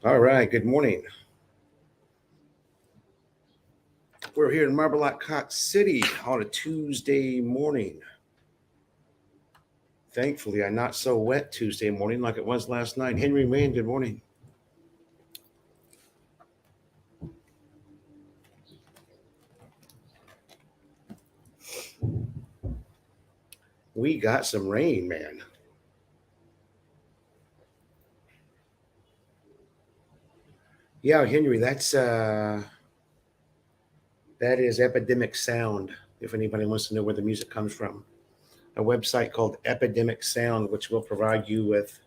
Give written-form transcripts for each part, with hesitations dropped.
All right, good morning. We're here in Marble-Cot City on a Tuesday morning. Thankfully, a not so wet Tuesday morning like it was last night. Henry Mann, good morning. We got some rain, man. Yeah, Henry, that is Epidemic Sound. If anybody wants to know where the music comes from, a website called Epidemic Sound, which will provide you with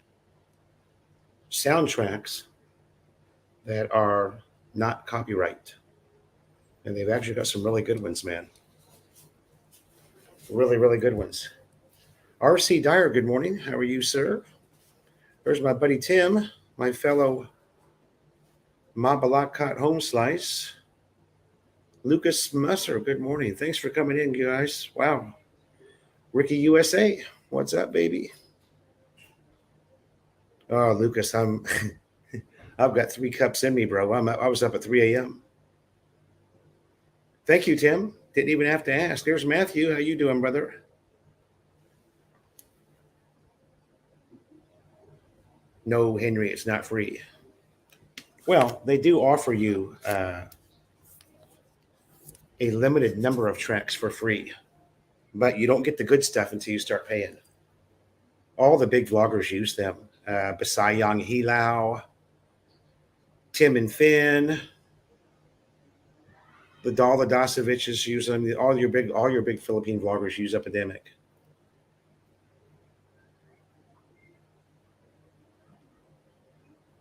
soundtracks that are not copyright, and they've actually got some really good ones, man. Really, really good ones. R.C. Dyer, good morning. How are you, sir? There's my buddy Tim, my fellow Mabalakot home slice. Lucas Musser, good morning. Thanks for coming in, guys. Wow. Ricky USA, what's up, baby? Oh, Lucas, I've got 3 cups in me, bro. I was up at 3 a.m. Thank you, Tim. Didn't even have to ask. There's Matthew. How you doing, brother? No, Henry, it's not free. Well, they do offer you a limited number of tracks for free, but you don't get the good stuff until you start paying. All the big vloggers use them. Basai Yang Hilao, Tim and Finn, the Dala Dasoviches use them. All your big Philippine vloggers use Epidemic.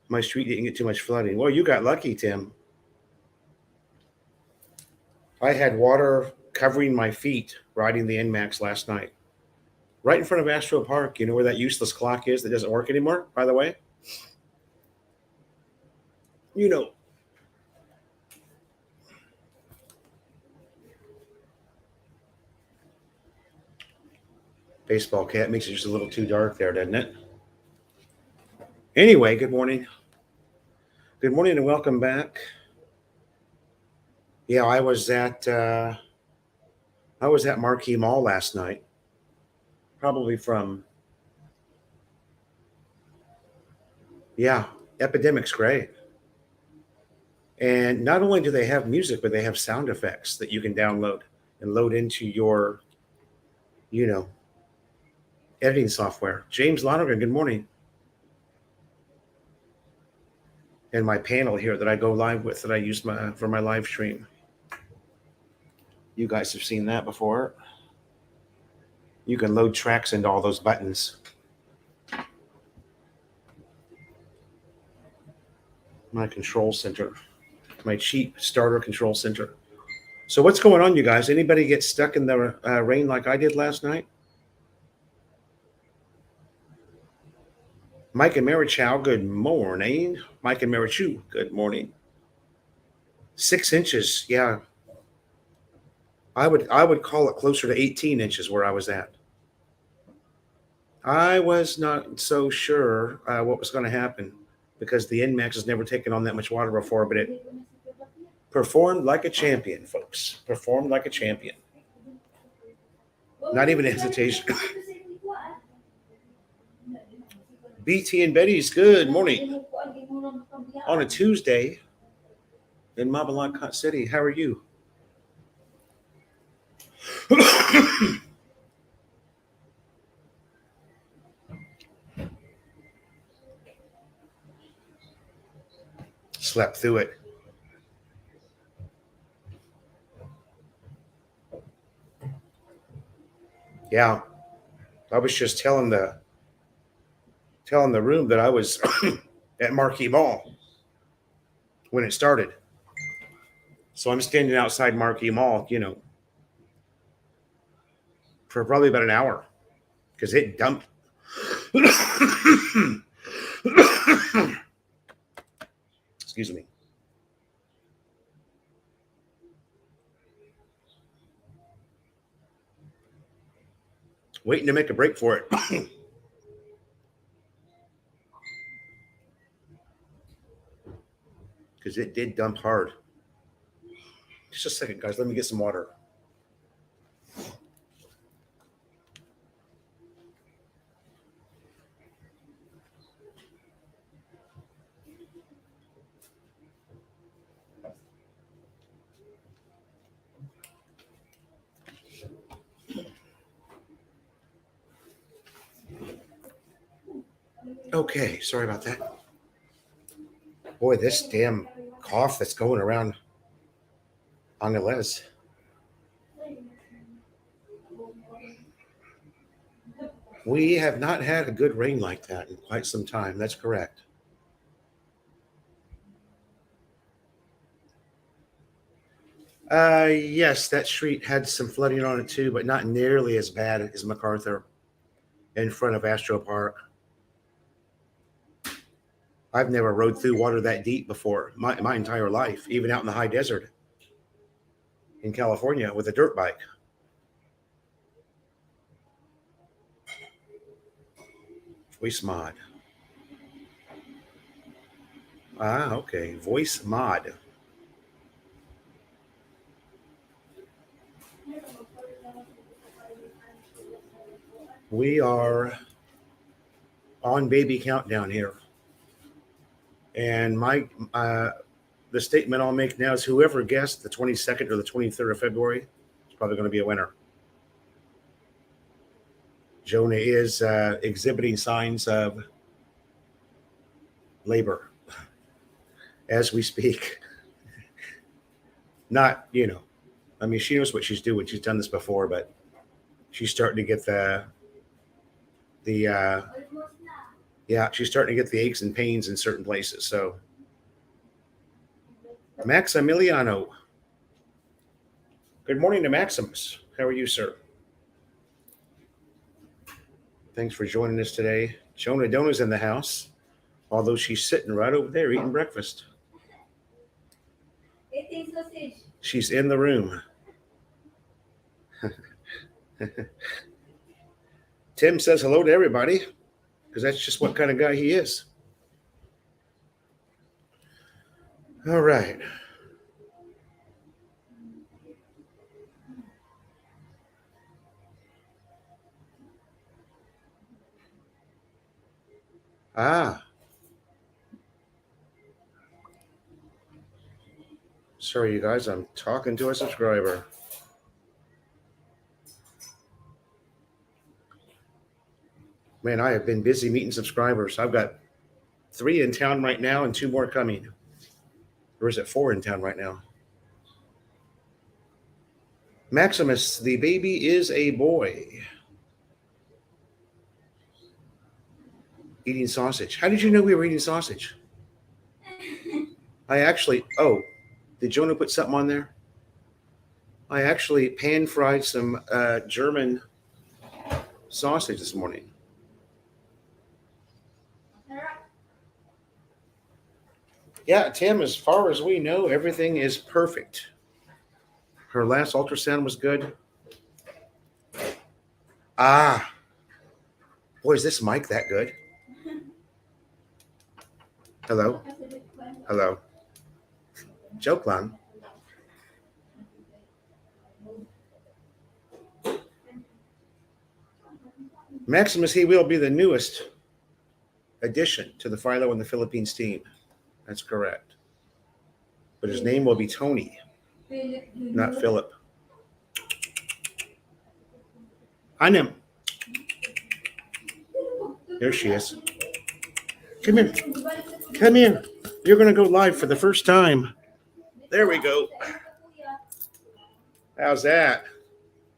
My street didn't get too much flooding. Well, you got lucky, Tim. I had water covering my feet riding the NMAX last night. Right in front of Astro Park. You know where that useless clock is that doesn't work anymore, by the way? You know. Baseball cat makes it just a little too dark there, doesn't it? Anyway, good morning. Good morning and welcome back. Yeah, I was at Marquee Mall last night. Probably from yeah, Epidemic's great. And not only do they have music, but they have sound effects that you can download and load into your, you know, editing software. James Lonergan, good morning. And my panel here that I go live with that I use for my live stream. You guys have seen that before. You can load tracks into all those buttons. My control center, my cheap starter control center. So what's going on, you guys? Anybody get stuck in the rain like I did last night? Mike and Mary Chow, good morning. Mike and Mary Chu, good morning. 6 inches, yeah. I would call it closer to 18 inches where I was at. I was not so sure what was going to happen because the NMAX has never taken on that much water before, but it performed like a champion, folks. Performed like a champion. Not even a hesitation. BT and Betty's, good morning. On a Tuesday in Mabalakot City, how are you? Slept through it. Yeah, I was just telling the room that I was at Marquee Mall when it started. So I'm standing outside Marquee Mall, for probably about an hour because it dumped. Excuse me. Waiting to make a break for it. because it did dump hard. Just a second, guys. Let me get some water. Okay, sorry about that. Boy, this damn cough that's going around Angeles. We have not had a good rain like that in quite some time. That's correct. Yes, that street had some flooding on it too, but not nearly as bad as MacArthur in front of Astro Park. I've never rode through water that deep before my entire life, even out in the high desert in California with a dirt bike. Voice mod. Ah, okay. Voice mod. We are on baby countdown here. And the statement I'll make now is whoever guessed the 22nd or the 23rd of February is probably going to be a winner. Jona is exhibiting signs of labor as we speak. Not, I mean, she knows what she's doing. She's done this before, but she's starting to get she's starting to get the aches and pains in certain places. So, Maximiliano. Good morning to Maximus. How are you, sir? Thanks for joining us today. Jona Dona's in the house, although she's sitting right over there eating breakfast. She's in the room. Tim says hello to everybody, because that's just what kind of guy he is. All right. Sorry, you guys, I'm talking to a subscriber. Man, I have been busy meeting subscribers. I've got 3 in town right now and 2 more coming. Or is it 4 in town right now? Maximus, the baby is a boy. Eating sausage. How did you know we were eating sausage? Did Jona put something on there? I actually pan-fried some German sausage this morning. Yeah, Tim, as far as we know, everything is perfect. Her last ultrasound was good. Boy, is this mic that good? Hello? Hello? Joke line. Maximus, he will be the newest addition to the Philo and the Philippines team. That's correct. But his name will be Tony, not Philip. Anim. There she is. Come here. Come here. You're going to go live for the first time. There we go. How's that?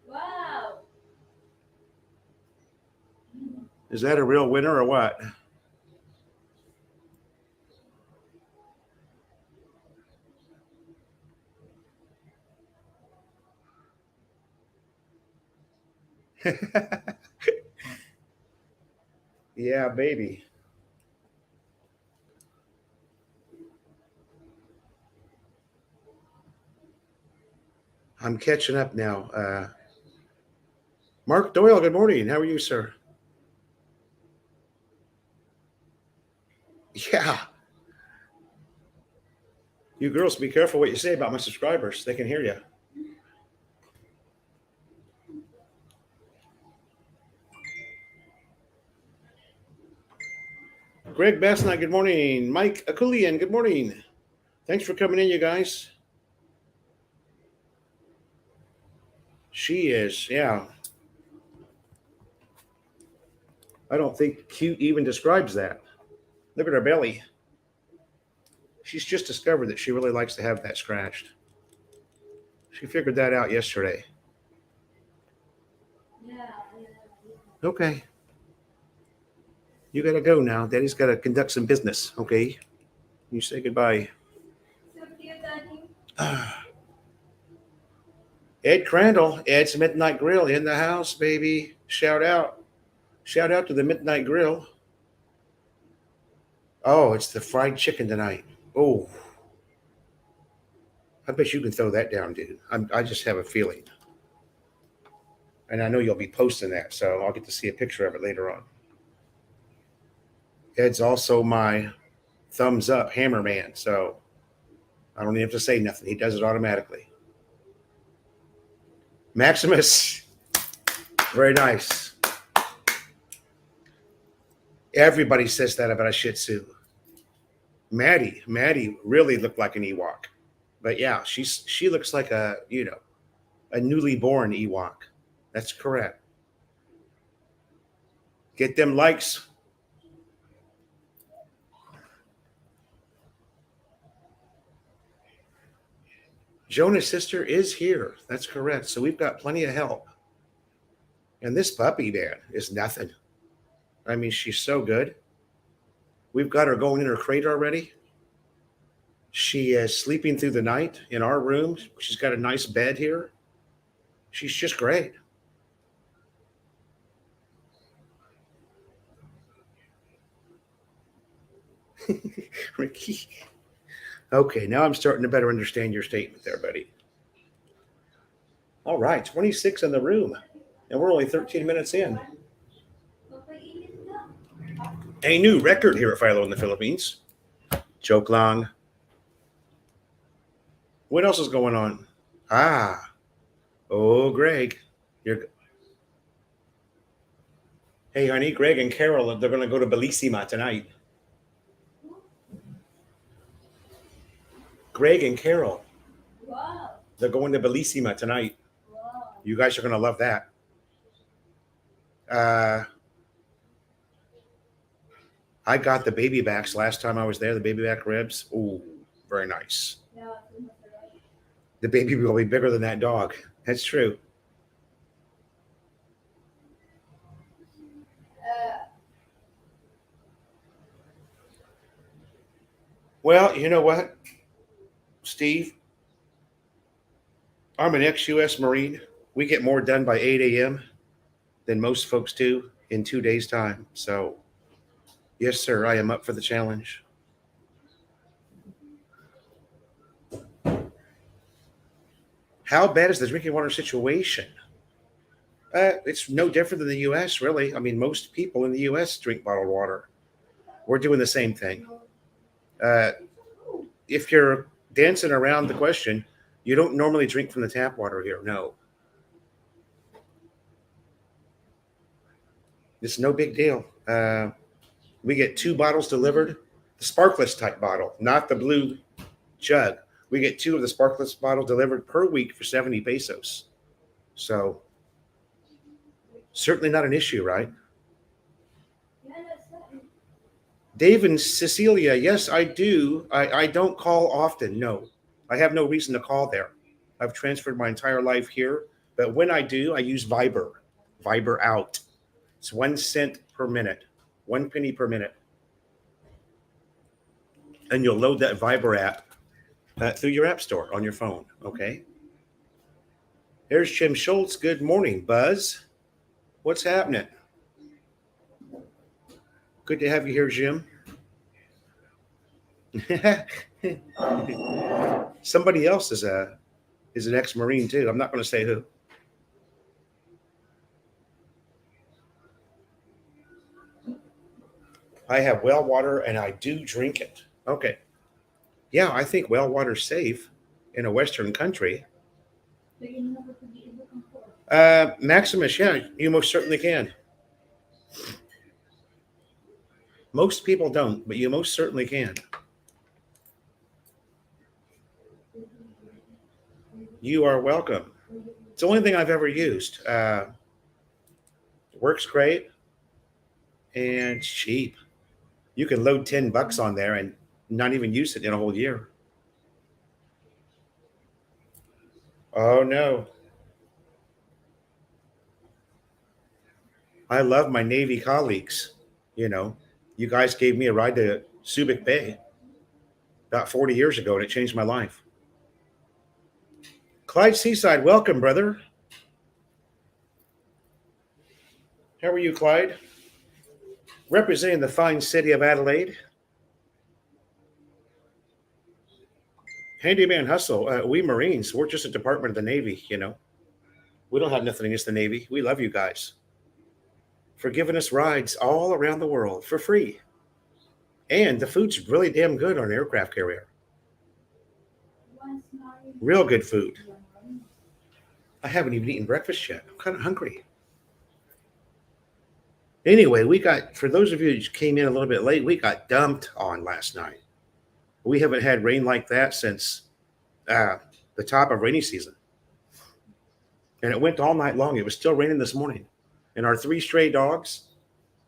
Wow. Is that a real winner or what? Yeah, baby. I'm catching up now. Mark Doyle, good morning. How are you, sir? Yeah. You girls, be careful what you say about my subscribers. They can hear you. Greg Bassnight, good morning. Mike Akulian, good morning. Thanks for coming in, you guys. She is, yeah. I don't think cute even describes that. Look at her belly. She's just discovered that she really likes to have that scratched. She figured that out yesterday. Yeah. Okay. You got to go now. Daddy's got to conduct some business, okay? You say goodbye. So cute, Anim. Ed Crandall, Ed's Midnight Grill in the house, baby. Shout out. Shout out to the Midnight Grill. Oh, it's the fried chicken tonight. Oh, I bet you can throw that down, dude. I just have a feeling. And I know you'll be posting that, so I'll get to see a picture of it later on. Ed's also my thumbs up hammer man, so I don't even have to say nothing. He does it automatically. Maximus, very nice. Everybody says that about a Shih Tzu. Maddie really looked like an Ewok, but yeah, she looks like a newly born Ewok. That's correct. Get them likes. Jona's sister is here. That's correct. So we've got plenty of help. And this puppy, man, is nothing. I mean, she's so good. We've got her going in her crate already. She is sleeping through the night in our room. She's got a nice bed here. She's just great. Ricky. Okay, now I'm starting to better understand your statement there, buddy. All right, 26 in the room, and we're only 13 minutes in. A new record here at Philo in the Philippines. Joke long. What else is going on? Oh, Greg. Hey, honey, Greg and Carol, they're going to go to Bellissima tonight. Greg and Carol. Wow. They're going to Bellissima tonight. Wow. You guys are going to love that. I got the baby backs last time I was there, the baby back ribs. Ooh, very nice. Yeah. The baby will be bigger than that dog. That's true. Well, you know what, Steve? I'm an ex-US Marine. We get more done by 8 a.m. than most folks do in 2 days' time. So, yes, sir, I am up for the challenge. How bad is the drinking water situation? It's no different than the U.S., really. I mean, most people in the U.S. drink bottled water. We're doing the same thing. If you're dancing around the question, you don't normally drink from the tap water here. No. It's no big deal. We get 2 bottles delivered, the sparkless type bottle, not the blue jug. We get 2 of the sparkless bottles delivered per week for 70 pesos. So certainly not an issue, right? Dave and Cecilia, yes, I do. I don't call often. No, I have no reason to call there. I've transferred my entire life here. But when I do, I use Viber. Viber out. It's 1 cent per minute, 1 penny per minute. And you'll load that Viber app through your app store on your phone. Okay. Here's Jim Schultz. Good morning, Buzz. What's happening? Good to have you here, Jim. Somebody else is an ex-Marine too. I'm not going to say who. I have well water and I do drink it. Okay. Yeah, I think well water's safe in a Western country. Maximus, yeah, you most certainly can. Most people don't, but you most certainly can. You are welcome. It's the only thing I've ever used. Works great and cheap. You can load $10 on there and not even use it in a whole year. Oh no. I love my Navy colleagues. You know, you guys gave me a ride to Subic Bay about 40 years ago, and it changed my life. Clyde Seaside, welcome, brother. How are you, Clyde? Representing the fine city of Adelaide. Handyman hustle. We Marines, we're just a department of the Navy, you know. We don't have nothing against the Navy. We love you guys for giving us rides all around the world for free. And the food's really damn good on an aircraft carrier. Real good food. I haven't even eaten breakfast yet. I'm kind of hungry. Anyway, for those of you who came in a little bit late, we got dumped on last night. We haven't had rain like that since the top of rainy season. And it went all night long. It was still raining this morning. And our 3 stray dogs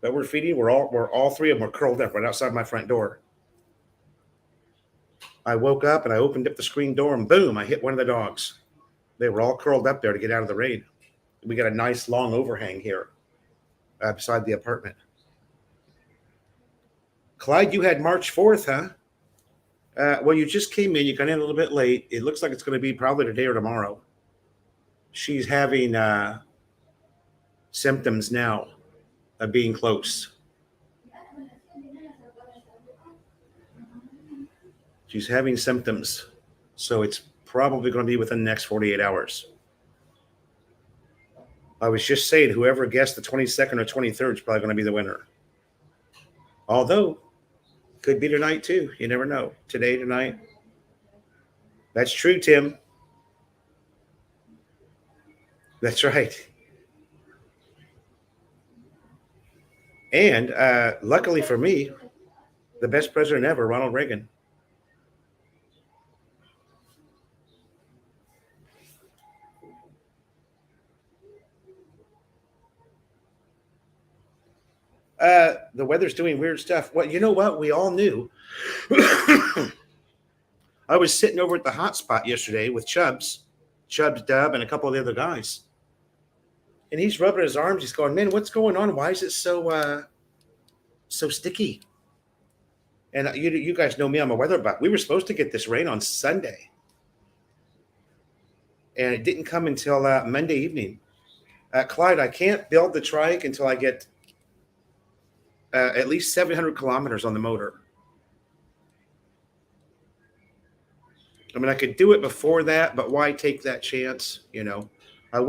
that we're feeding, we're all 3 of them are curled up right outside my front door. I woke up and I opened up the screen door and boom, I hit one of the dogs. They were all curled up there to get out of the rain. We got a nice long overhang here beside the apartment. Clyde, you had March 4th, huh? Well, you just came in. You got in a little bit late. It looks like it's going to be probably today or tomorrow. She's having symptoms now of being close. She's having symptoms. So it's probably going to be within the next 48 hours. I was just saying, whoever guessed the 22nd or 23rd is probably going to be the winner. Although, could be tonight too. You never know. Today, tonight. That's true, Tim. That's right. And luckily for me, the best president ever, Ronald Reagan. The weather's doing weird stuff. Well, you know what? We all knew. I was sitting over at the hot spot yesterday with Chubbs, Dub, and a couple of the other guys. And he's rubbing his arms. He's going, man, what's going on? Why is it so sticky? And you guys know me, I'm a weather buff. We were supposed to get this rain on Sunday. And it didn't come until Monday evening. Clyde, I can't build the trike until I get at least 700 kilometers on the motor. I mean, I could do it before that, but why take that chance? You know, I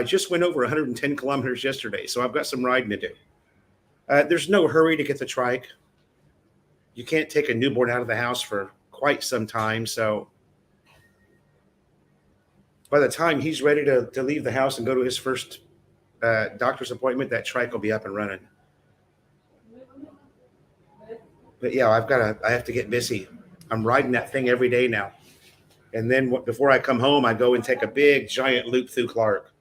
just went over 110 kilometers yesterday, so I've got some riding to do. There's no hurry to get the trike. You can't take a newborn out of the house for quite some time. So by the time he's ready to leave the house and go to his first doctor's appointment, that trike will be up and running. But yeah, I have to get busy. I'm riding that thing every day now. And then before I come home, I go and take a big giant loop through Clark.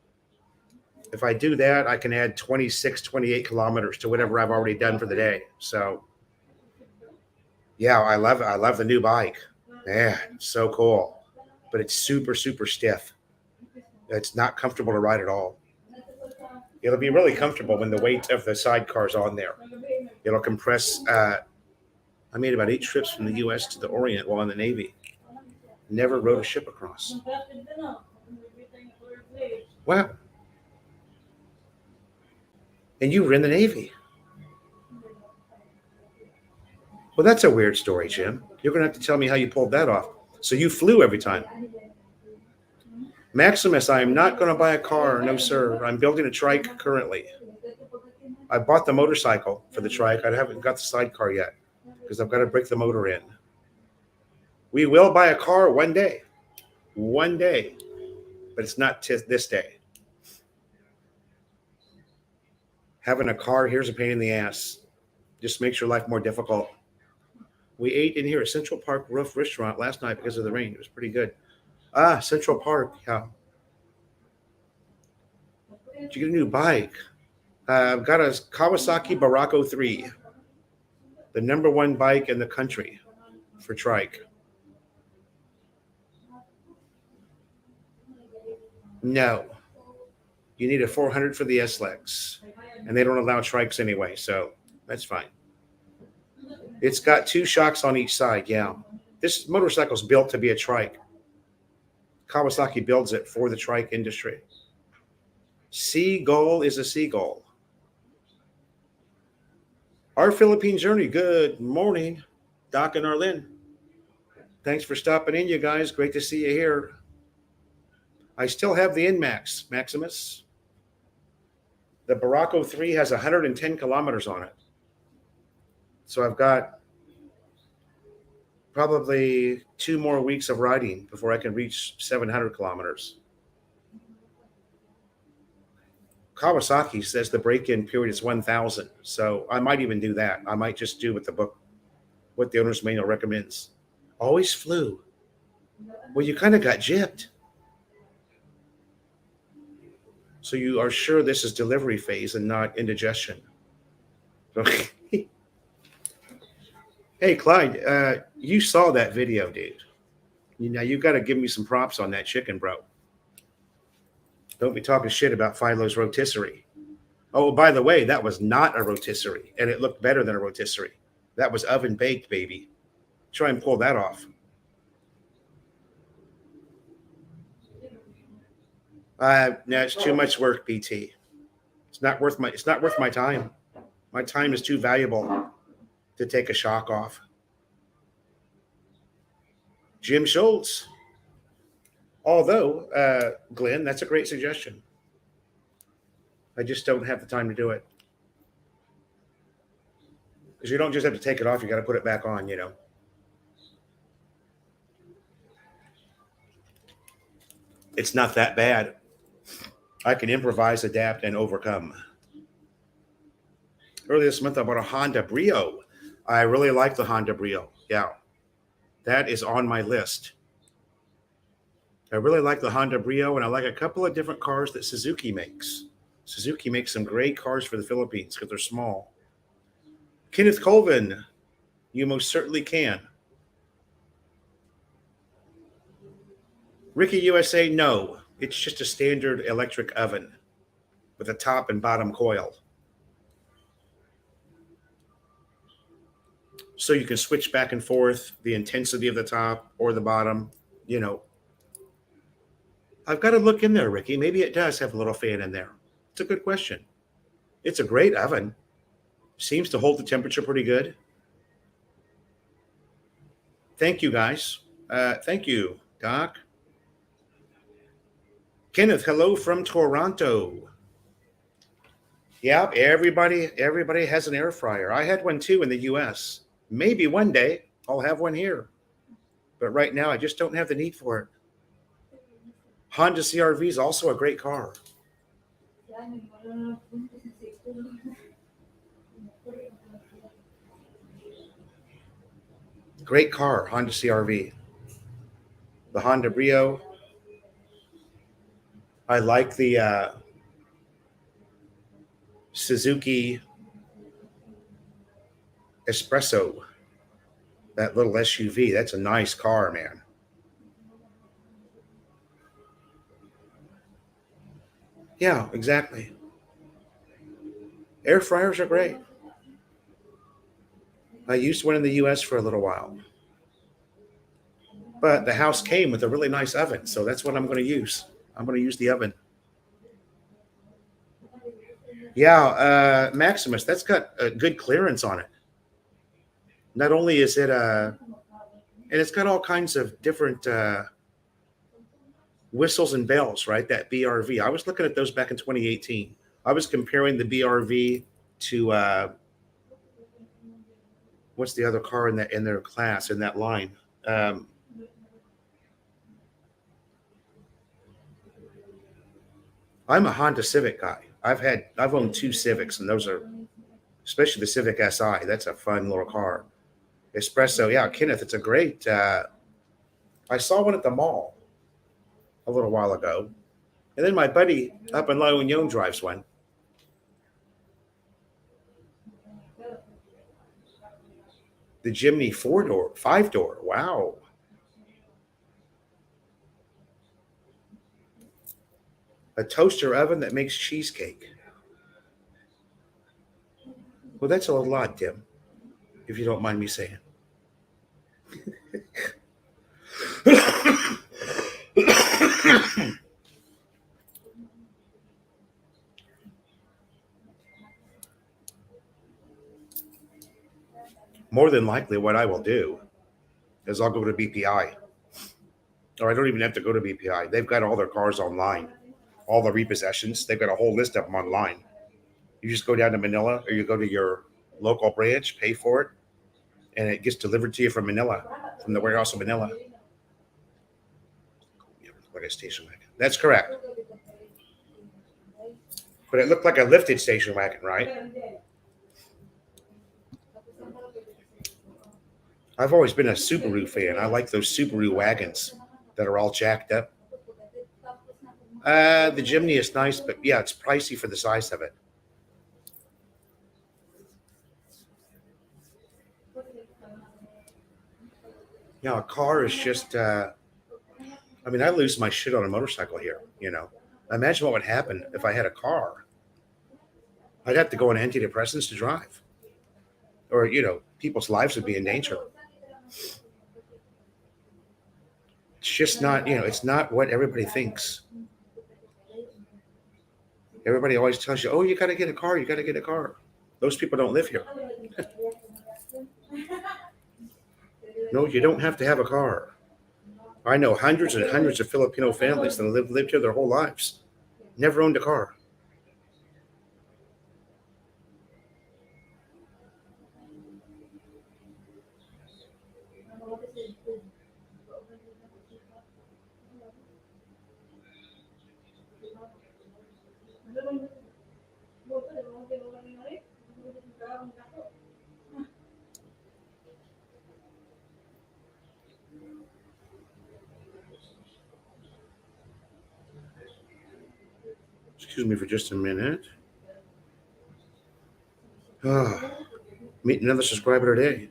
If I do that, I can add 26, 28 kilometers to whatever I've already done for the day. So yeah, I love the new bike. Man, so cool. But it's super, super stiff. It's not comfortable to ride at all. It'll be really comfortable when the weight of the sidecar's on there. It'll compress. I made about 8 trips from the U.S. to the Orient while in the Navy. Never rode a ship across. Wow. And you were in the Navy. Well, that's a weird story, Jim. You're going to have to tell me how you pulled that off. So you flew every time. Maximus, I am not going to buy a car. No, sir. I'm building a trike currently. I bought the motorcycle for the trike. I haven't got the sidecar yet because I've got to break the motor in. We will buy a car one day, but it's not this day. Having a car here's a pain in the ass. Just makes your life more difficult. We ate in here at Central Park Roof Restaurant last night because of the rain. It was pretty good. Central Park. Yeah. Did you get a new bike? I've got a Kawasaki Barako 3, the number one bike in the country for trike. No. You need a 400 for the S-Legs, and they don't allow trikes anyway, so that's fine. It's got 2 shocks on each side, yeah. This motorcycle's built to be a trike. Kawasaki builds it for the trike industry. Seagull is a seagull. Our Philippine journey, good morning, Doc and Arlene. Thanks for stopping in, you guys. Great to see you here. I still have the NMAX, Maximus. The Barako 3 has 110 kilometers on it. So I've got probably 2 more weeks of riding before I can reach 700 kilometers. Kawasaki says the break-in period is 1,000. So I might even do that. I might just do what the owner's manual recommends. Always flew. Well, you kind of got gypped. So you are sure this is delivery phase and not indigestion. Hey, Clyde, you saw that video, dude. You got to give me some props on that chicken, bro. Don't be talking shit about Philo's rotisserie. Oh, by the way, that was not a rotisserie, and it looked better than a rotisserie. That was oven baked, baby. Try and pull that off. No, it's too much work, BT. It's not worth my time. My time is too valuable to take a shock off. Jim Schultz. Although, Glenn, that's a great suggestion. I just don't have the time to do it. Because you don't just have to take it off, you got to put it back on, It's not that bad. I can improvise, adapt, and overcome. Earlier this month, I bought a Honda Brio. I really like the Honda Brio. Yeah, that is on my list. I really like the Honda Brio, and I like a couple of different cars that Suzuki makes. Suzuki makes some great cars for the Philippines because they're small. Kenneth Colvin, you most certainly can. Ricky USA, no. It's just a standard electric oven with a top and bottom coil. So you can switch back and forth the intensity of the top or the bottom, I've got to look in there, Ricky. Maybe it does have a little fan in there. It's a good question. It's a great oven. Seems to hold the temperature pretty good. Thank you, guys. Thank you, Doc. Kenneth, hello from Toronto. Yep, everybody has an air fryer. I had one too in the US. Maybe one day I'll have one here. But right now I just don't have the need for it. Honda CR-V is also a great car. Great car, Honda CR-V. The Honda Brio. I like the Suzuki Espresso, that little SUV. That's a nice car, man. Yeah, exactly. Air fryers are great. I used one in the US for a little while. But the house came with a really nice oven, so that's what I'm going to use. I'm going to use the oven. Yeah, Maximus, that's got a good clearance on it. Not only is it and it's got all kinds of different whistles and bells, right? That BRV. I was looking at those back in 2018. I was comparing the BRV to what's the other car in their class in that line? I'm a Honda Civic guy. I've owned two Civics, and those are, especially the Civic Si. That's a fun little car. Espresso, yeah, Kenneth, it's a great. I saw one at the mall a little while ago, and then my buddy up in La Union drives one. The Jimny 4-door, 5-door. Wow. A toaster oven that makes cheesecake. Well, that's a little odd, Tim, if you don't mind me saying. More than likely, what I will do is I'll go to BPI. Or I don't even have to go to BPI. They've got all their cars online, all the repossessions. They've got a whole list of them online. You just go down to Manila or you go to your local branch, pay for it, and it gets delivered to you from Manila, from the warehouse in Manila. Like a station wagon. That's correct. But it looked like a lifted station wagon, right? I've always been a Subaru fan. I like those Subaru wagons that are all jacked up. The Jimny is nice, but yeah, it's pricey for the size of it. Yeah, a car is just, I mean, I lose my shit on a motorcycle here, you know. Imagine what would happen if I had a car. I'd have to go on antidepressants to drive. Or, you know, people's lives would be in danger. It's just not, you know, it's not what everybody thinks. Everybody always tells you, oh, you got to get a car. You got to get a car. Those people don't live here. No, you don't have to have a car. I know hundreds and hundreds of Filipino families that lived here their whole lives. Never owned a car. Excuse me for just a minute. Meet another subscriber today.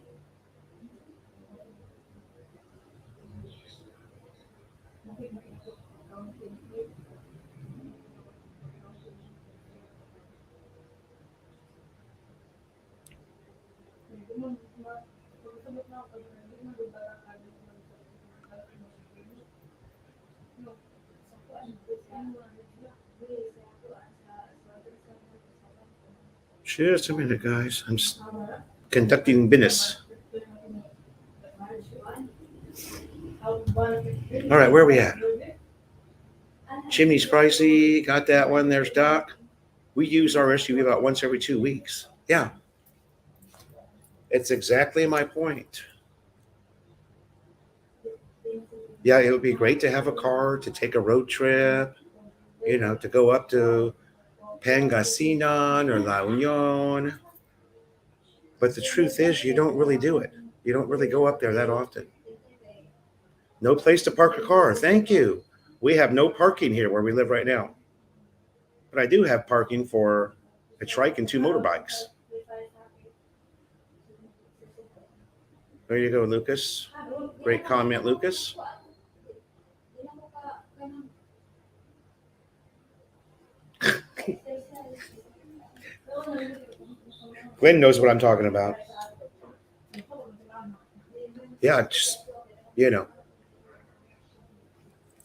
Just a minute, guys. I'm conducting business. All right, where are we at? Chimney's pricey. Got that one. There's Doc. We use our SUV about once every 2 weeks. Yeah. It's exactly my point. Yeah, it would be great to have a car to take a road trip, you know, to go up to Pangasinan or La Union. But the truth is, you don't really do it. You don't really go up there that often. No place to park a car. Thank you. We have no parking here where we live right now. But I do have parking for a trike and 2 motorbikes. There you go, Lucas. Great comment, Lucas. Glenn knows what I'm talking about. Yeah, just, you know,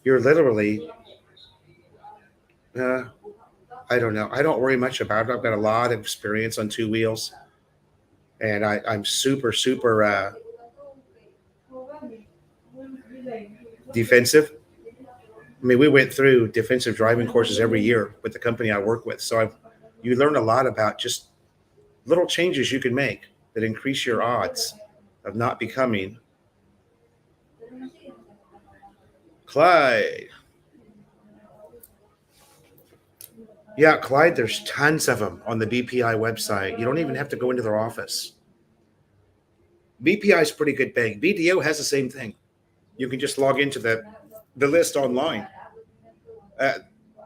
you're literally, I don't know. I don't worry much about it. I've got a lot of experience on 2 wheels. And I'm super, super defensive. I mean, we went through defensive driving courses every year with the company I work with. So you learn a lot about just little changes you can make that increase your odds of not becoming Clyde. Yeah, Clyde, there's tons of them on the BPI website. You don't even have to go into their office. BPI is pretty good paying. BDO has the same thing. You can just log into the list online. Uh,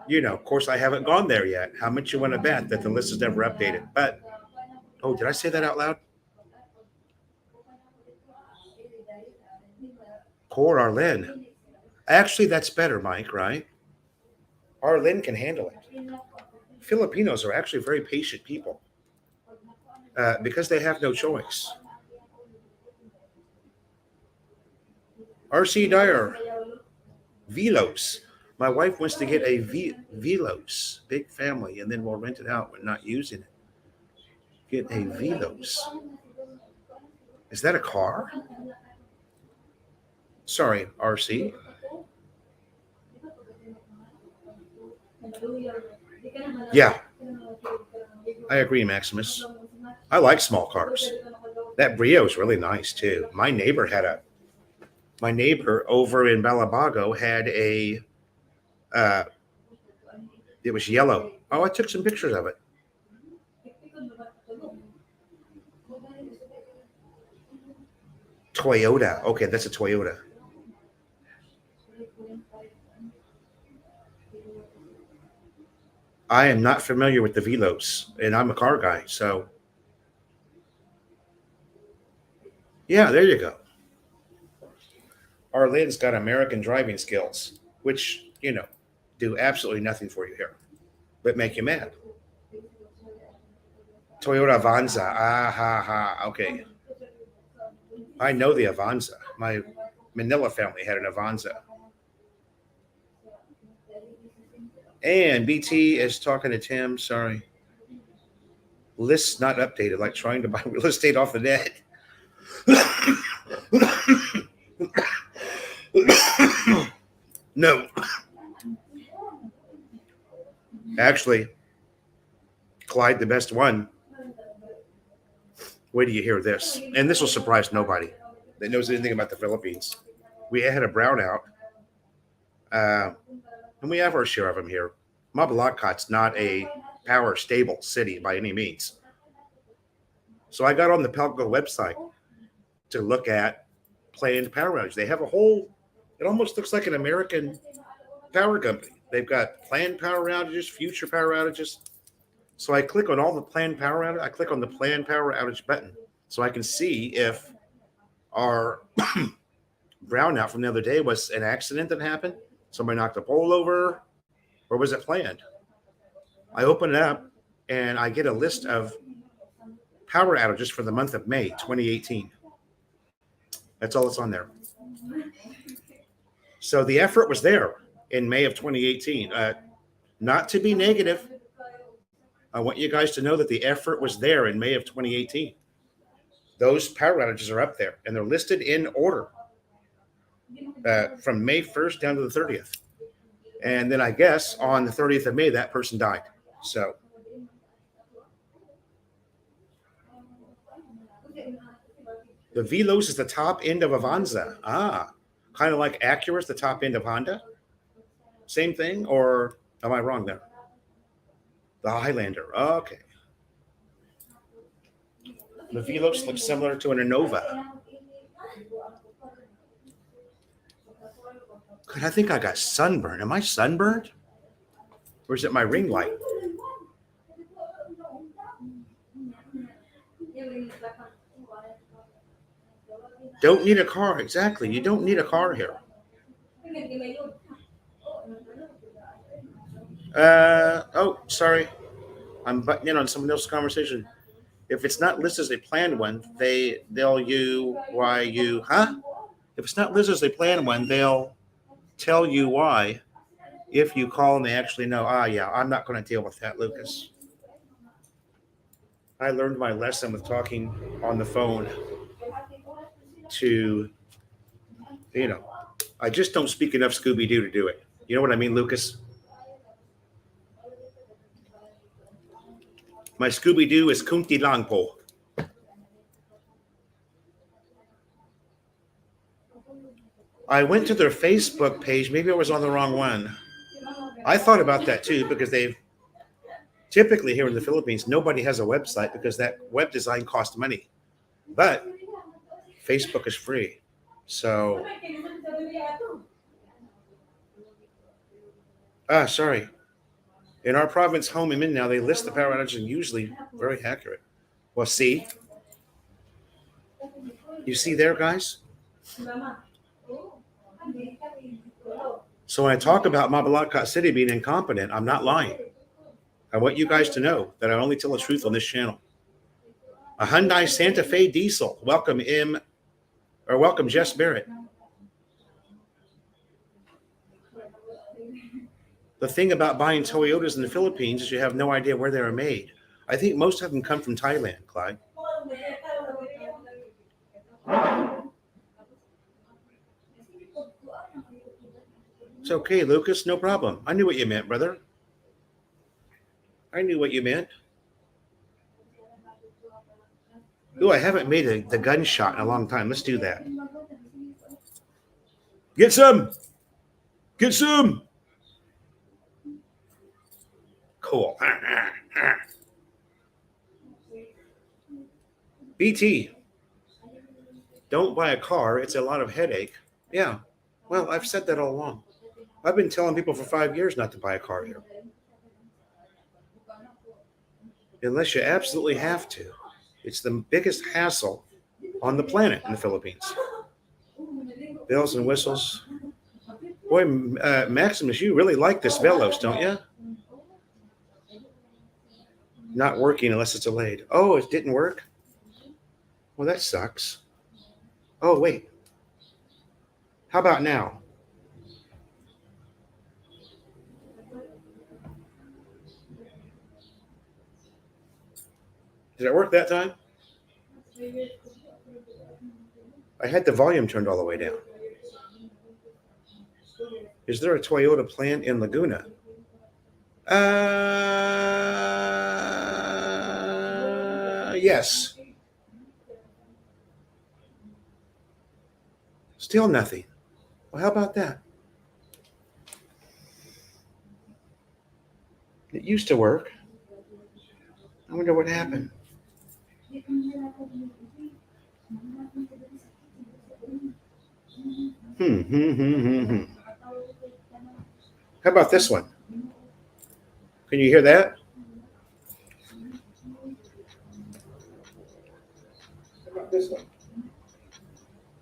of course, I haven't gone there yet. How much you want to bet that the list is never updated? But, oh, did I say that out loud? Poor Arlen. Actually, that's better, Mike, right? Arlen can handle it. Filipinos are actually very patient people because they have no choice. RC Dyer, Velos. My wife wants to get a Velos, big family, and then we'll rent it out when not using it. Get a Velos. Is that a car? Sorry, RC. Yeah, I agree, Maximus. I like small cars. That Brio is really nice too. My neighbor over in Balabago had a it was yellow. Oh, I took some pictures of it. Toyota. Okay, that's a Toyota. I am not familiar with the Velos, and I'm a car guy, so yeah, there you go. Arlene's got American driving skills, which, do absolutely nothing for you here, but make you mad. Toyota Avanza. Ah, ha, ha. Okay. I know the Avanza. My Manila family had an Avanza. And BT is talking to Tim. Sorry. List's not updated, like trying to buy real estate off the net. No. Actually, Clyde, the best one. Wait till you hear this. And this will surprise nobody that knows anything about the Philippines. We had a brownout, and we have our share of them here. Mabalancat's not a power stable city by any means. So I got on the Pelco website to look at planned power outage. They have it almost looks like an American power company. They've got planned power outages, future power outages. So I click on all the planned power outage. I click on the planned power outage button so I can see if our brownout from the other day was an accident that happened. Somebody knocked a pole over, or was it planned? I open it up and I get a list of power outages for the month of May 2018. That's all that's on there. So the effort was there in May of 2018. Not to be negative, I want you guys to know that the effort was there in May of 2018. Those power outages are up there, and they're listed in order from May 1st down to the 30th. And then I guess on the 30th of May, that person died. So the Velos is the top end of Avanza. Kind of like Acura is the top end of Honda. Same thing, or am I wrong there? The Highlander. Okay. The Velos looks similar to an Innova. God, I think I got sunburned. Am I sunburned? Or is it my ring light? Don't need a car. Exactly. You don't need a car here. Sorry. I'm butting in on someone else's conversation. If it's not listed as a planned one, they'll If it's not listed as a planned one, they'll tell you why. If you call and they actually know, yeah, I'm not going to deal with that, Lucas. I learned my lesson with talking on the phone to, I just don't speak enough Scooby-Doo to do it. You know what I mean, Lucas? My Scooby-Doo is Kunti Langpo. I went to their Facebook page. Maybe I was on the wrong one. I thought about that too because Typically here in the Philippines, nobody has a website because that web design costs money. But Facebook is free. So, sorry. In our province, home and in now, they list the power outage and usually very accurate. Well, see, you see there, guys? So when I talk about Mabalacat City being incompetent, I'm not lying. I want you guys to know that I only tell the truth on this channel. A Hyundai Santa Fe diesel. Welcome welcome Jess Barrett. The thing about buying Toyotas in the Philippines is you have no idea where they were made. I think most of them come from Thailand, Clyde. It's okay, Lucas, no problem. I knew what you meant, brother. I knew what you meant. Ooh, I haven't made the gunshot in a long time. Let's do that. Get some. Get some. Cool. BT. Don't buy a car. It's a lot of headache. Yeah. Well, I've said that all along. I've been telling people for 5 years not to buy a car here. Unless you absolutely have to. It's the biggest hassle on the planet in the Philippines. Bells and whistles. Boy, Maximus, you really like this Velos, don't you? Not working unless it's delayed. Oh, it didn't work? Well, that sucks. Oh, wait. How about now? Did it work that time? I had the volume turned all the way down. Is there a Toyota plant in Laguna? Yes. Still nothing. Well, how about that? It used to work. I wonder what happened. How about this one? Can you hear that? How about this one?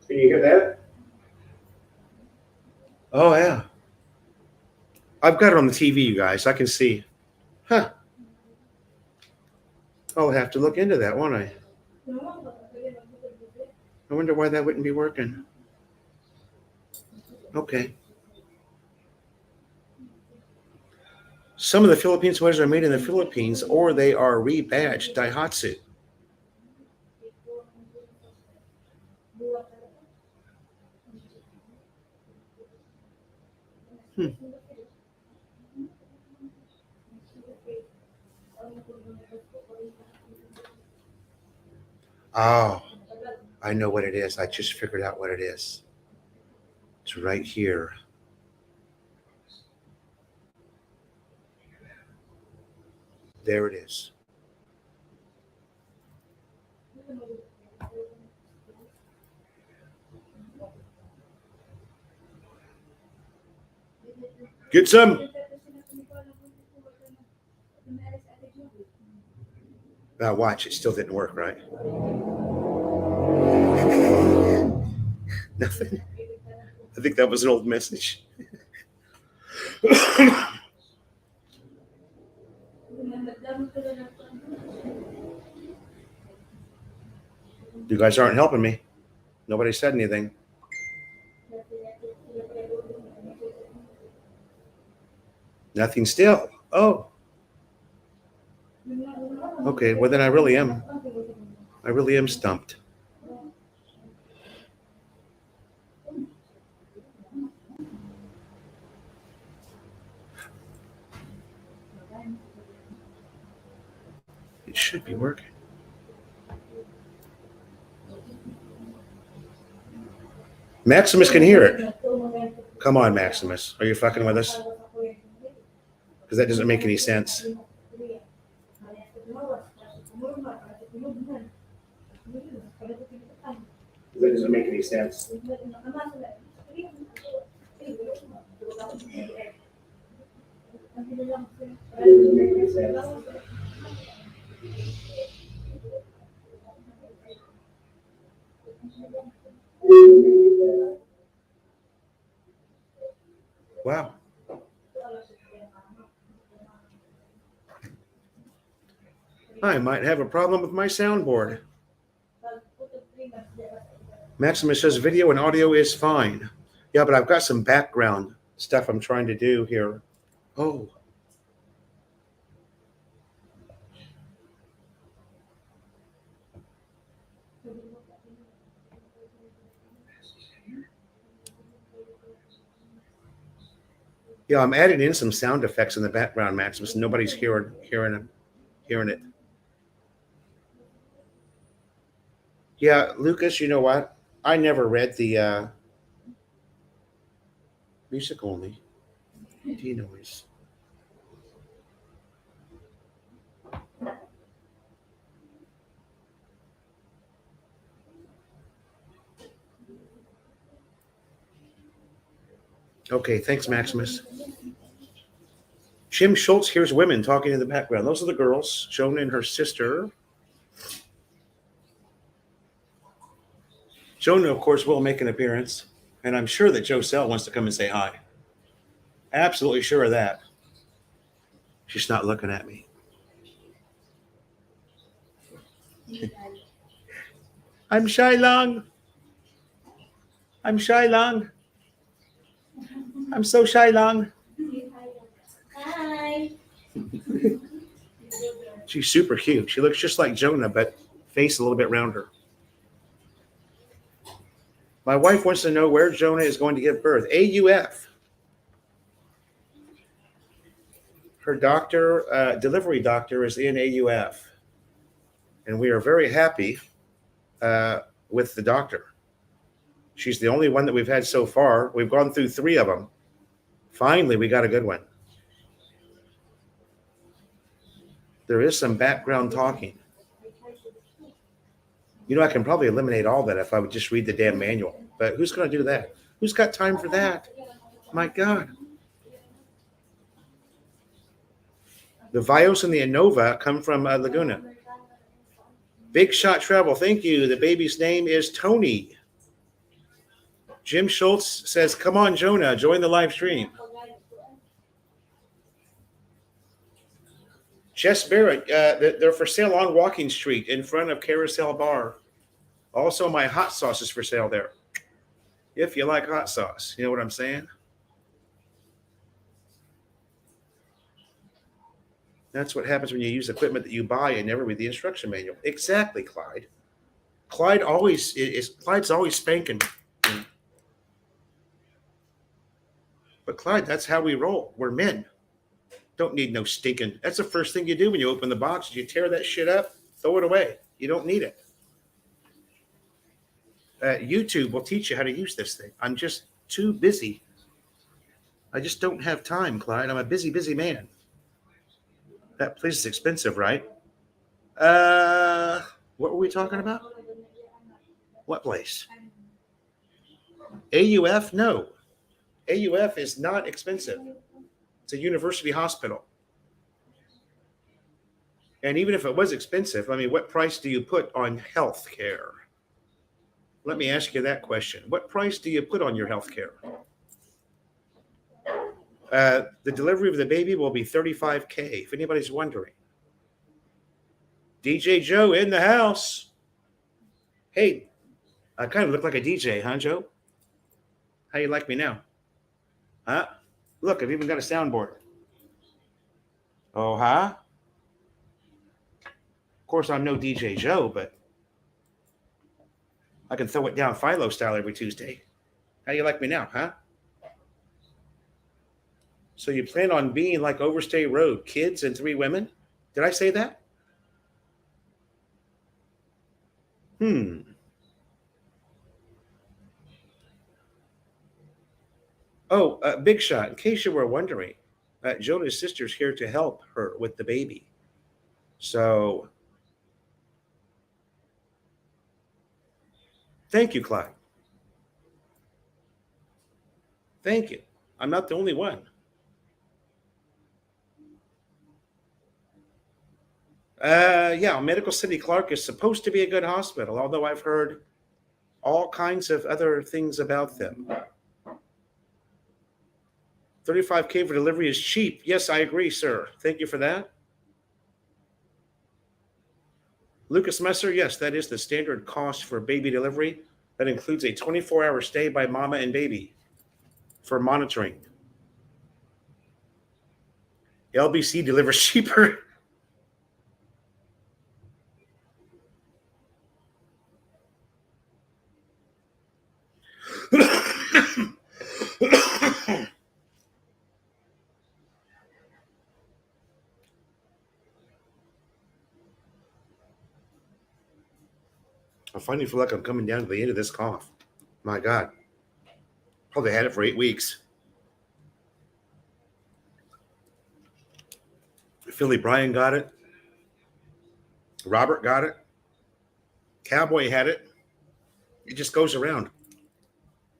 Can you hear that? Oh, yeah. I've got it on the TV, you guys. I can see. Huh. I'll have to look into that, won't I? I wonder why that wouldn't be working. Okay. Some of the Philippine sweaters are made in the Philippines or they are rebadged Daihatsu. Oh, I know what it is. I just figured out what it is. It's right here. There it is. Get some. Now watch, it still didn't work, right? Nothing. I think that was an old message. You guys aren't helping me. Nobody said anything. Nothing still. Oh. Okay, well then I really am stumped. It should be working. Maximus can hear it. Come on, Maximus. Are you fucking with us? Because that doesn't make any sense. That doesn't make any sense. Wow. I might have a problem with my soundboard. Maximus says video and audio is fine. Yeah, but I've got some background stuff I'm trying to do here. Oh. Yeah, I'm adding in some sound effects in the background, Maximus. Nobody's hearing it. Yeah, Lucas, you know what? I never read the music only. Denoise. Okay, thanks, Maximus. Jim Schultz hears women talking in the background. Those are the girls, Jona and her sister. Jona, of course, will make an appearance, and I'm sure that Joselle wants to come and say hi. Absolutely sure of that. She's not looking at me. I'm Shai Long. I'm Shai Long. I'm so Shai Long. Hi. She's super cute. She looks just like Jona, but face a little bit rounder. My wife wants to know where Jona is going to give birth. AUF. Her doctor, delivery doctor, is in AUF. And we are very happy with the doctor. She's the only one that we've had so far. We've gone through 3 of them. Finally, we got a good one. There is some background talking. You know, I can probably eliminate all that if I would just read the damn manual. But who's going to do that? Who's got time for that? My God. The Vios and the Innova come from Laguna. Big Shot Travel, thank you. The baby's name is Tony. Jim Schultz says, come on, Jona, join the live stream. Jess Barrett, they're for sale on Walking Street in front of Carousel Bar. Also, my hot sauce is for sale there. If you like hot sauce, you know what I'm saying? That's what happens when you use equipment that you buy and never read the instruction manual. Exactly, Clyde. Clyde's always spanking. But Clyde, that's how we roll. We're men. Don't need no stinking. That's the first thing you do when you open the box. You tear that shit up, throw it away. You don't need it. YouTube will teach you how to use this thing. I'm just too busy. I just don't have time, Clyde. I'm a busy, busy man. That place is expensive, right? What were we talking about? What place? AUF? No. AUF is not expensive. It's a university hospital. And even if it was expensive, I mean, what price do you put on health care? Let me ask you that question. What price do you put on your health care? The delivery of the baby will be $35K, if anybody's wondering. DJ Joe in the house. Hey, I kind of look like a DJ, huh, Joe? How you like me now? Huh? Look, I've even got a soundboard. Oh, huh? Of course, I'm no DJ Joe, but I can throw it down Philo style every Tuesday. How you like me now, huh? So you plan on being like Overstay Road, kids and 3 women? Did I say that? Oh, Big Shot, in case you were wondering, Jona's sister's here to help her with the baby. So Thank you, Clyde. Thank you. I'm not the only one. Yeah, Medical City Clark is supposed to be a good hospital, although I've heard all kinds of other things about them. $35K for delivery is cheap. Yes, I agree, sir. Thank you for that. Lucas Messer, yes, that is the standard cost for baby delivery. That includes a 24-hour stay by mama and baby for monitoring. LBC delivers cheaper. I finally feel like I'm coming down to the end of this cough. My God. Probably had it for 8 weeks. Philly Brian got it. Robert got it. Cowboy had it. It just goes around.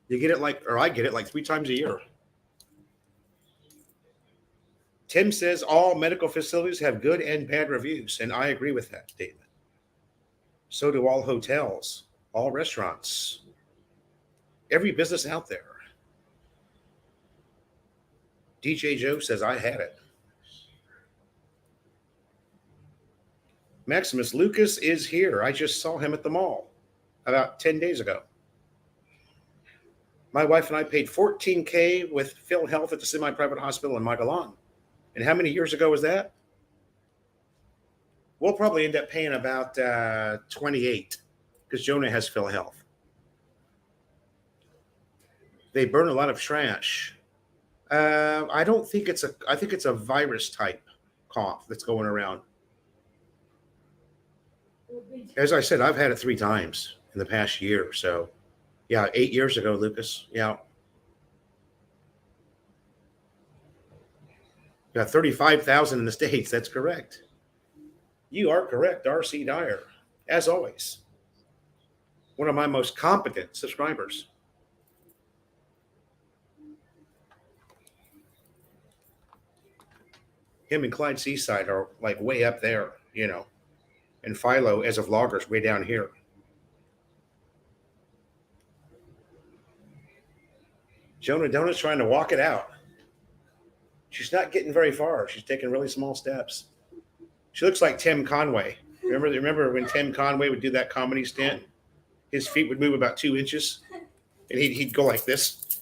You get it I get it like 3 times a year. Tim says all medical facilities have good and bad reviews, and I agree with that statement. So do all hotels, all restaurants, every business out there. DJ Joe says I had it. Maximus Lucas is here. I just saw him at the mall about 10 days ago. My wife and I paid $14K with Phil Health at the semi-private hospital in Magalan. And how many years ago was that? We'll probably end up paying about 28 because Jona has Phil Health. They burn a lot of trash. I think it's a virus type cough that's going around. As I said, I've had it 3 times in the past year. So, yeah, 8 years ago, Lucas. Yeah. Got 35,000 in the States. That's correct. You are correct, R.C. Dyer, as always. One of my most competent subscribers. Him and Clyde Seaside are like way up there, you know. And Philo, as a vlogger, is way down here. Jona Donut's trying to walk it out. She's not getting very far. She's taking really small steps. She looks like Tim Conway. Remember when Tim Conway would do that comedy stint? His feet would move about 2 inches, and he'd go like this.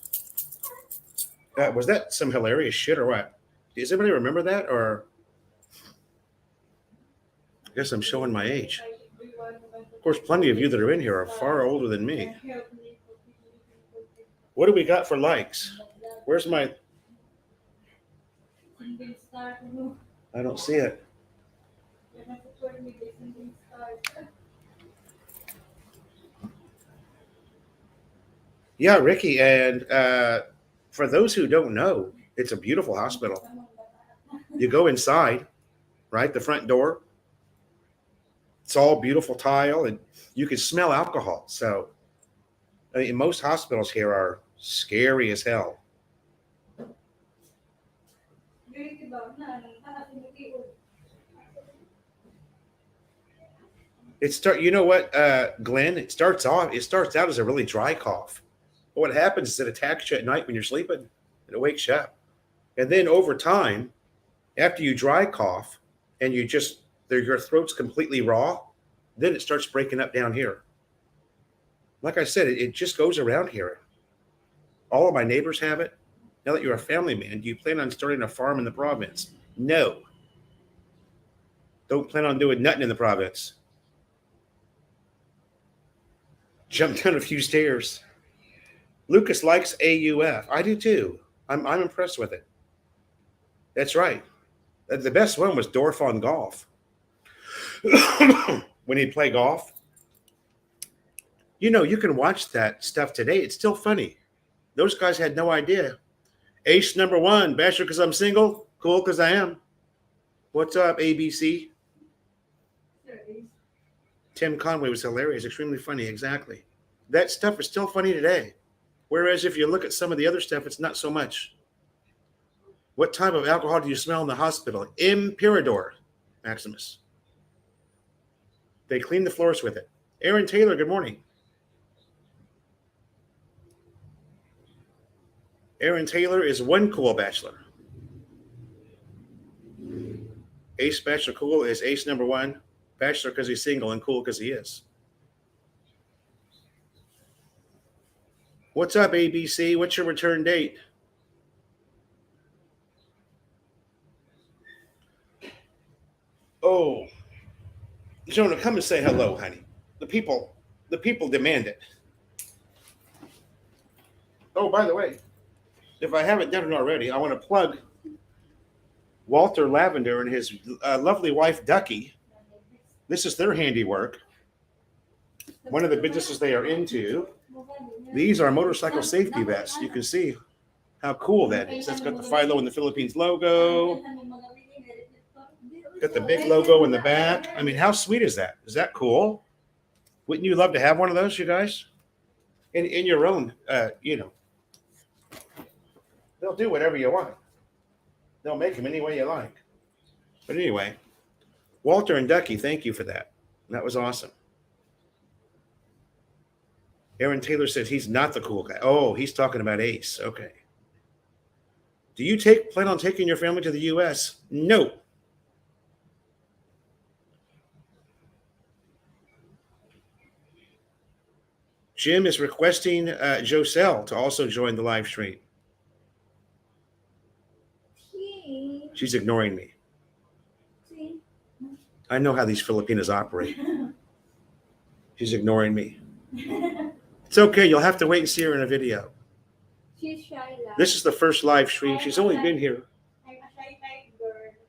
Was that some hilarious shit or what? Does anybody remember that? Or I guess I'm showing my age. Of course, plenty of you that are in here are far older than me. What do we got for likes? Where's my... I don't see it. Yeah, Ricky, and for those who don't know, it's a beautiful hospital. You go inside, right, the front door. It's all beautiful tile, and you can smell alcohol. So, I mean, most hospitals here are scary as hell. You know what, Glenn? It starts out as a really dry cough. But what happens is it attacks you at night when you're sleeping, and it wakes you up. And then over time, after you dry cough, and your throat's completely raw, then it starts breaking up down here. Like I said, it just goes around here. All of my neighbors have it. Now that you're a family man, do you plan on starting a farm in the province? No. Don't plan on doing nothing in the province. Jump down a few stairs. Lucas likes AUF. I do too. I'm impressed with it. That's right. The best one was Dorf on golf. When he'd play golf. You know, you can watch that stuff today. It's still funny. Those guys had no idea. Ace number 1, basher because I'm single. Cool because I am. What's up, ABC? Tim Conway was hilarious. Extremely funny. Exactly. that stuff is still funny today. Whereas if you look at some of the other stuff, it's not so much. What type of alcohol do you smell in the hospital? Imperador, Maximus. They clean the floors with it. Aaron Taylor, good morning. Aaron Taylor is one cool bachelor. Ace Bachelor Cool is ace number one. Bachelor because he's single and cool because he is. What's up, ABC? What's your return date? Oh, Jona, come and say hello, honey. The people demand it. Oh, by the way, if I haven't done it already, I want to plug Walter Lavender and his lovely wife, Ducky. This is their handiwork. One of the businesses they are into. These are motorcycle safety vests. You can see how cool that is. That's got the Philo in the Philippines logo. Got the big logo in the back. I mean, how sweet is that? Is that cool? Wouldn't you love to have one of those, you guys? In your own, they'll do whatever you want. They'll make them any way you like. But anyway, Walter and Ducky, thank you for that. That was awesome. Aaron Taylor said he's not the cool guy. Oh, he's talking about Ace. Okay. Do you plan on taking your family to the U.S.? No. Jim is requesting Joselle to also join the live stream. She's ignoring me. I know how these Filipinas operate. She's ignoring me. It's okay. You'll have to wait and see her in a video. She's shy. This is the first live stream. She's only been here.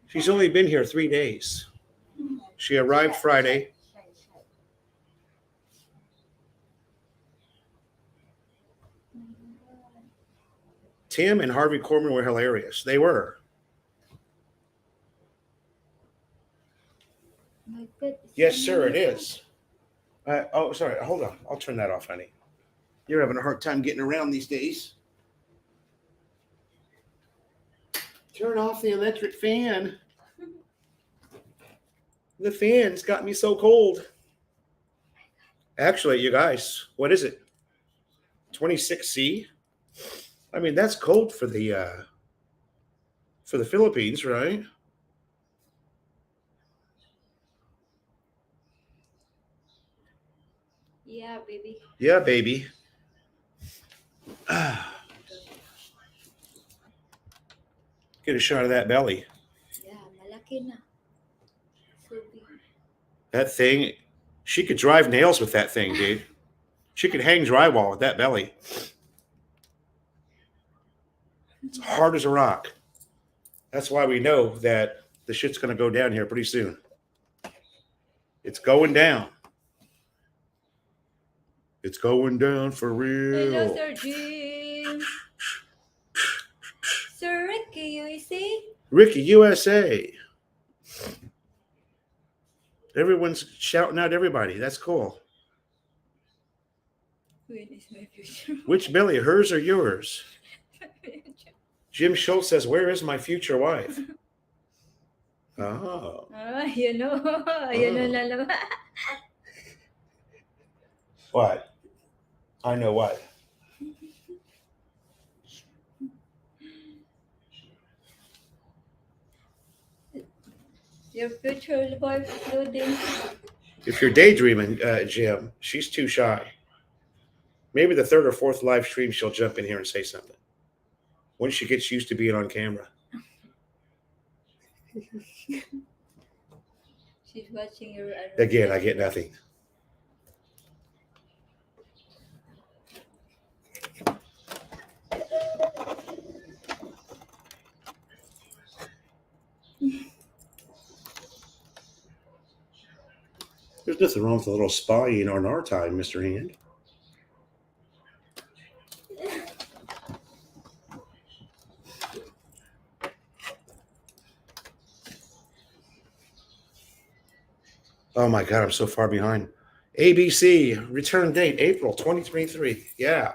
She's only been here 3 days. She arrived Friday. Tim and Harvey Korman were hilarious. They were. Yes, sir, it is. Sorry. Hold on. I'll turn that off, honey. You're having a hard time getting around these days. Turn off the electric fan. The fan's got me so cold. Actually, you guys, what is it? 26C? I mean, that's cold for the Philippines, right? Yeah, baby. Yeah, baby. Get a shot of that belly. Yeah, malaki na. So big. That thing, she could drive nails with that thing, dude. She could hang drywall with that belly. It's hard as a rock. That's why we know that the shit's going to go down here pretty soon. It's going down. It's going down for real. Hello, Sir Jim. Sir Ricky, USA. Ricky, USA. Everyone's shouting out everybody. That's cool. When is my future? Which Billy, hers or yours? Jim Schultz says, "Where is my future wife?" Oh. You know na naman. What? I know what. Your future wife is loading. If you're daydreaming, Jim, she's too shy. Maybe the third or fourth live stream, she'll jump in here and say something. Once she gets used to being on camera. She's watching your. Again, I get nothing. There's nothing wrong with a little spying on our time, Mr. Hand. Oh my God, I'm so far behind. ABC return date April 2023. Yeah.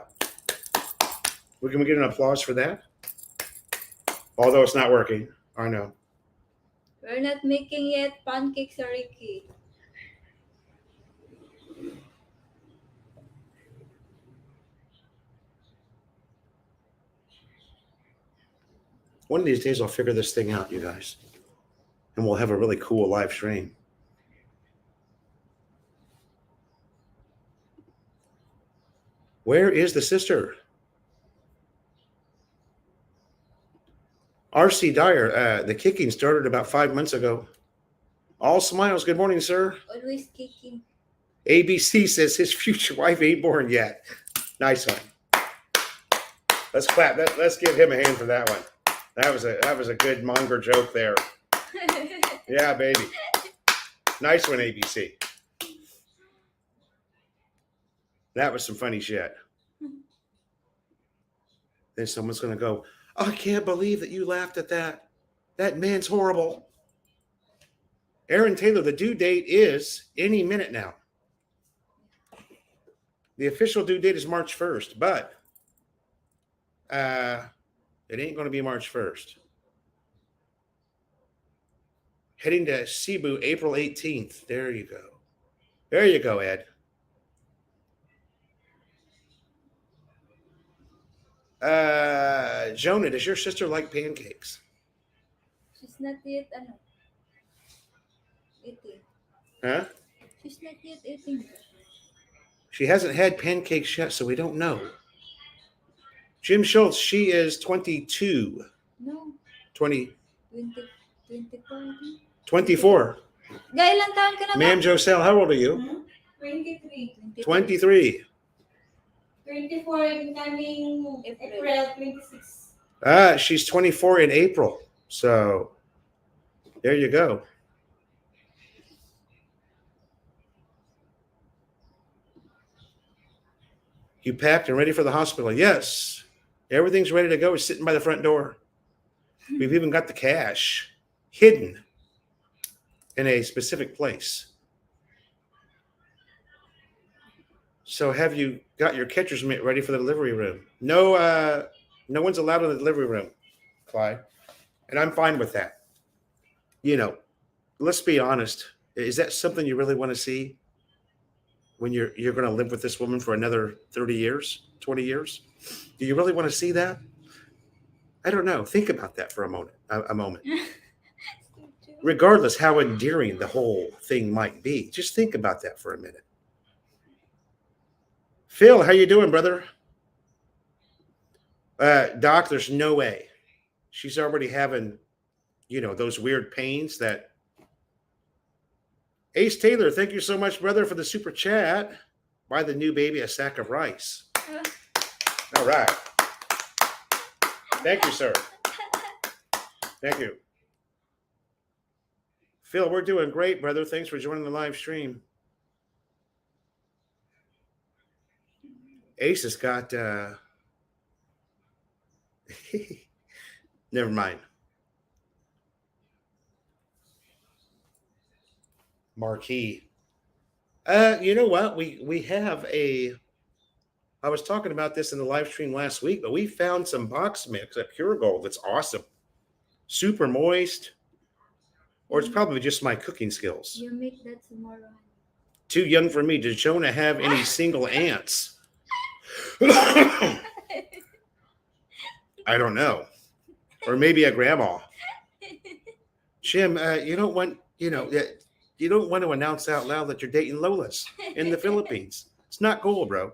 We're going to get an applause for that. Although it's not working. I know. We're not making yet pancakes, Ricky. One of these days I'll figure this thing out, you guys. And we'll have a really cool live stream. Where is the sister? R.C. Dyer, the kicking started about 5 months ago. All smiles. Good morning, sir. Always kicking. ABC says his future wife ain't born yet. Nice one. Let's clap. Let's give him a hand for that one. That was a good monger joke there. Yeah, baby. Nice one, ABC. That was some funny shit. Then someone's going to go, I can't believe that you laughed at that. That man's horrible. Aaron Taylor, the due date is any minute now. The official due date is March 1st, but it ain't going to be March 1st. Heading to Cebu April 18th. There you go. There you go, Ed. Jona, does your sister like pancakes? She's not yet eating. Huh? She's not yet eating. She hasn't had pancakes yet, so we don't know. Jim Schultz, she is 22. No. 20. 24. 24. Ilang taon ka na ba? Ma'am Joselle, how old are you? 23. 23. 24 incoming April 26. She's 24 in April. So there you go. You packed and ready for the hospital? Yes. Everything's ready to go. It's sitting by the front door. We've even got the cash hidden in a specific place. So have you got your catcher's mitt ready for the delivery room? No, no one's allowed in the delivery room, Clyde. And I'm fine with that. You know, let's be honest. Is that something you really want to see when you're going to live with this woman for another 30 years, 20 years? Do you really want to see that? I don't know. Think about that for a moment. Regardless how endearing the whole thing might be, just think about that for a minute. Phil, how you doing, brother? Doc, there's no way. She's already having, those weird pains that. Ace Taylor, thank you so much, brother, for the super chat. Buy the new baby a sack of rice. All right. Thank you, sir. Thank you. Phil, we're doing great, brother. Thanks for joining the live stream. Ace has got never mind. Marquee. You know what? We have I was talking about this in the live stream last week, but we found some box mix at Pure Gold that's awesome. Super moist. Or it's probably just my cooking skills. You make that tomorrow. Too young for me. Does Jona have any single aunts? I don't know. Or maybe a grandma. Jim, you don't want to announce out loud that you're dating Lolas in the Philippines. It's not cool, bro.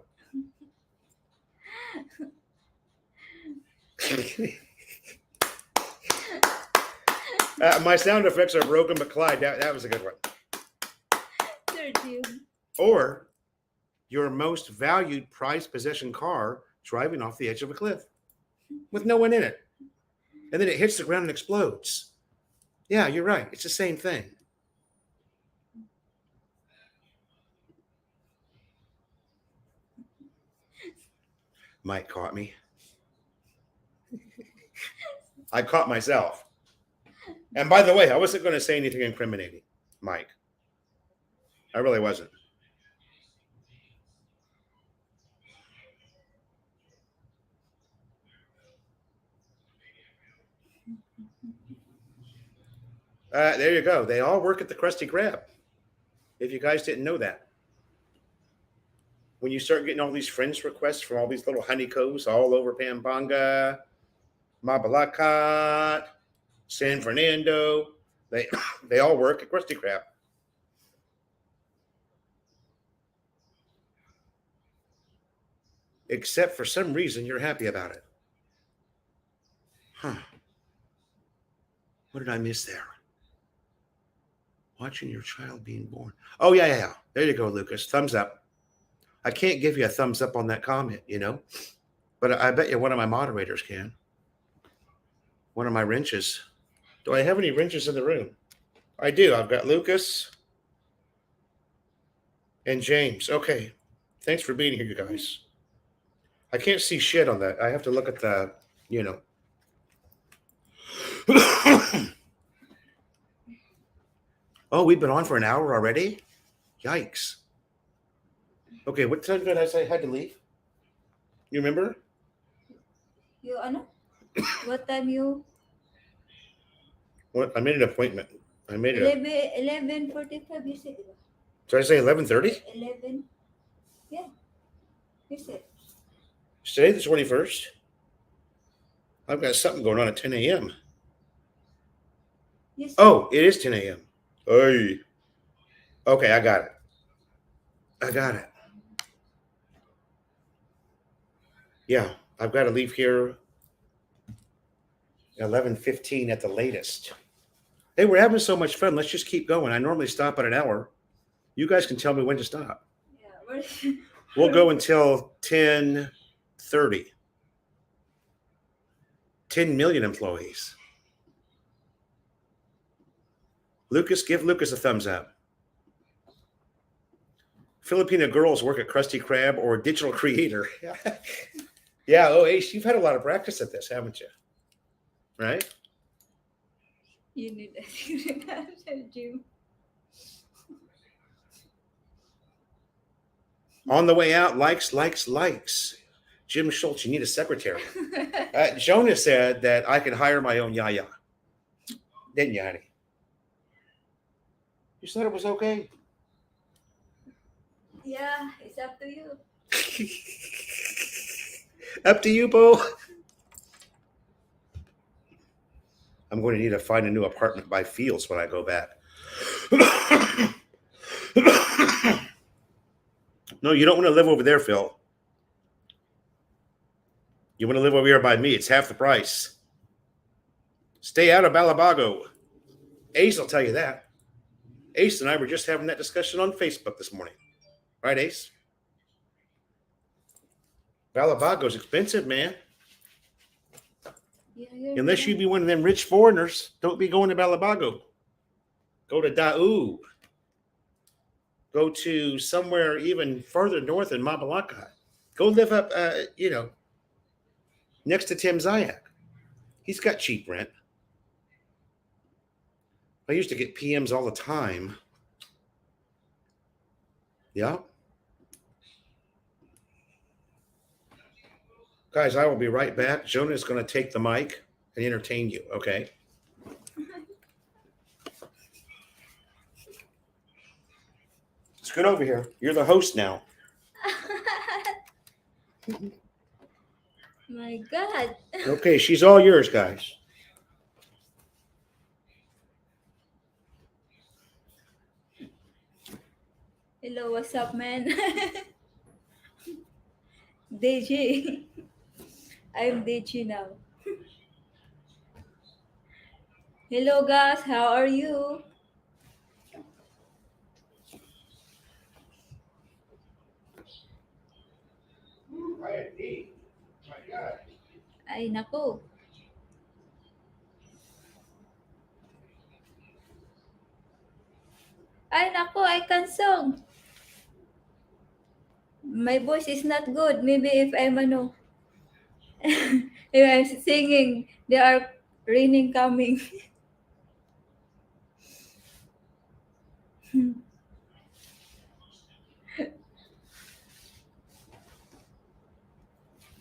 My sound effects are broken, but Clyde, that was a good one. Or your most valued prized possession car driving off the edge of a cliff with no one in it. And then it hits the ground and explodes. Yeah, you're right. It's the same thing. Mike caught me. I caught myself. And by the way, I wasn't going to say anything incriminating, Mike. I really wasn't. There you go. They all work at the Krusty Krab. If you guys didn't know that. When you start getting all these friends requests from all these little honeycombs all over Pampanga, Mabalacat, San Fernando, they they all work at Krusty Krab. Except for some reason you're happy about it. Huh. What did I miss there? Watching your child being born. Oh, yeah. There you go, Lucas. Thumbs up. I can't give you a thumbs up on that comment, but I bet you one of my moderators can. One of my wrenches. Do I have any wrenches in the room? I do. I've got Lucas and James. Okay. Thanks for being here, you guys. I can't see shit on that. I have to look at the, Oh, we've been on for an hour already? Yikes. Okay, what time did I say I had to leave? You remember? You ano? What time you? What? I made an appointment. I made it. 11:45 you said, diba? Did I say 11:30? 11. Yeah. You said. Is today the 21st? I've got something going on at 10 a.m. Yes. Oh, it is 10 a.m. Hey. Okay, I got it. Yeah, I've got to leave here 11:15 at the latest. Hey, we're having so much fun. Let's just keep going. I normally stop at an hour. You guys can tell me when to stop. Yeah. We'll go until 10:30. 10 million employees. Lucas, give Lucas a thumbs up. Filipino girls work at Krusty Krab or digital creator. Yeah, Ace, you've had a lot of practice at this, haven't you? Right? You need a gym. On the way out, likes. Jim Schultz, you need a secretary. Jona said that I could hire my own yaya. Didn't you, honey? You said it was okay? Yeah, it's up to you. Up to you, Bo. I'm going to need to find a new apartment by Fields when I go back. No, you don't want to live over there, Phil. You want to live over here by me. It's half the price. Stay out of Balabago. Ace will tell you that. Ace and I were just having that discussion on Facebook this morning. Right, Ace? Balabago's expensive, man. Yeah, Unless you be one of them rich foreigners, don't be going to Balabago. Go to Daug. Go to somewhere even further north in Mabalacat. Go live up, next to Tim Zayak. He's got cheap rent. I used to get PMs all the time. Yeah. Guys, I will be right back. Jona is going to take the mic and entertain you, okay? Scoot over here. You're the host now. My God. Okay, she's all yours, guys. Hello, what's up, man? DJ. I'm DJ now. Hello, guys. How are you? Ay, nako. Ay, nako. I can song. My voice is not good. Maybe if I'm if I'm singing, there are raining coming.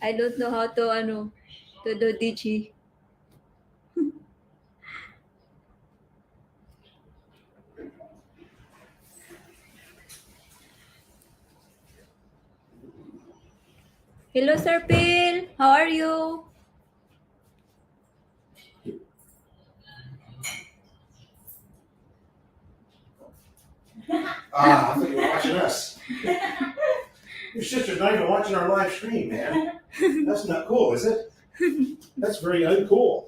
I don't know how to do DJ. Hello, Sir Phil. How are you? I thought you were watching us. Your sister's not even watching our live stream, man. That's not cool, is it? That's very uncool.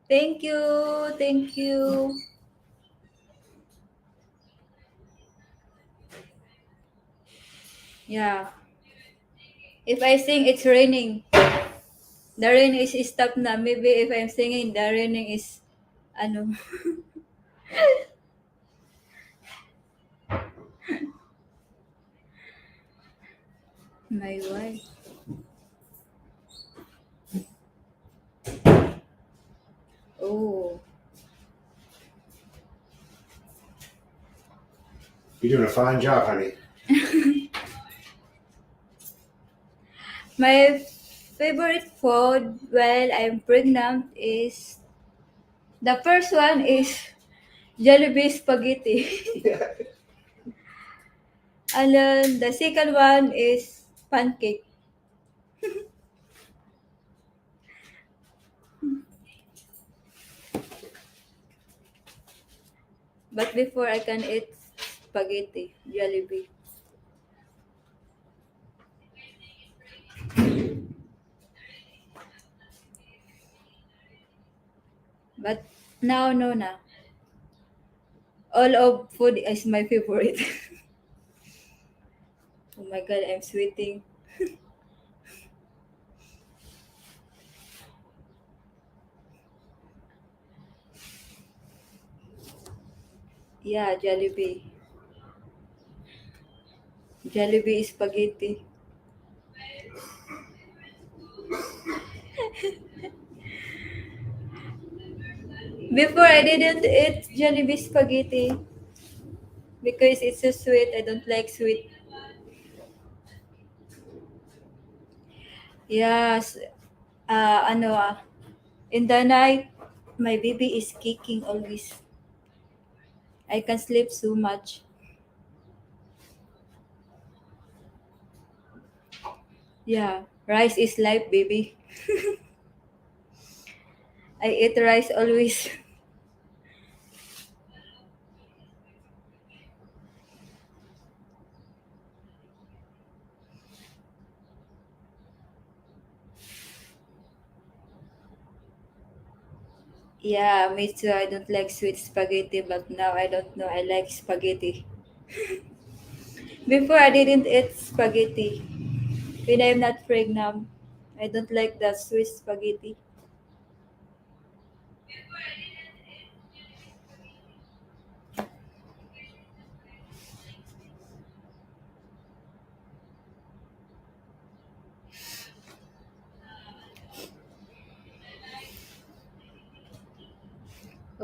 Thank you. Thank you. Yeah. If I sing, it's raining. The rain is stopped na. Maybe if I'm singing, the raining is ano. My wife. Oh. You're doing a fine job, honey. My favorite food while I'm pregnant is the first one is Jollibee spaghetti. And then the second one is pancake. But before I can eat spaghetti, Jollibee. But now, no na. All of food is my favorite. Oh my god, I'm sweating. Yeah, Jollibee. Jollibee spaghetti. Before I didn't eat Jollibee spaghetti because it's so sweet. I don't like sweet. Yes. Ano in the night, my baby is kicking always. I can sleep so much. Yeah, rice is life, baby. I eat rice always. Yeah, me too. I don't like sweet spaghetti, but now I don't know. I like spaghetti. Before I didn't eat spaghetti. When I'm not pregnant, I don't like the sweet spaghetti.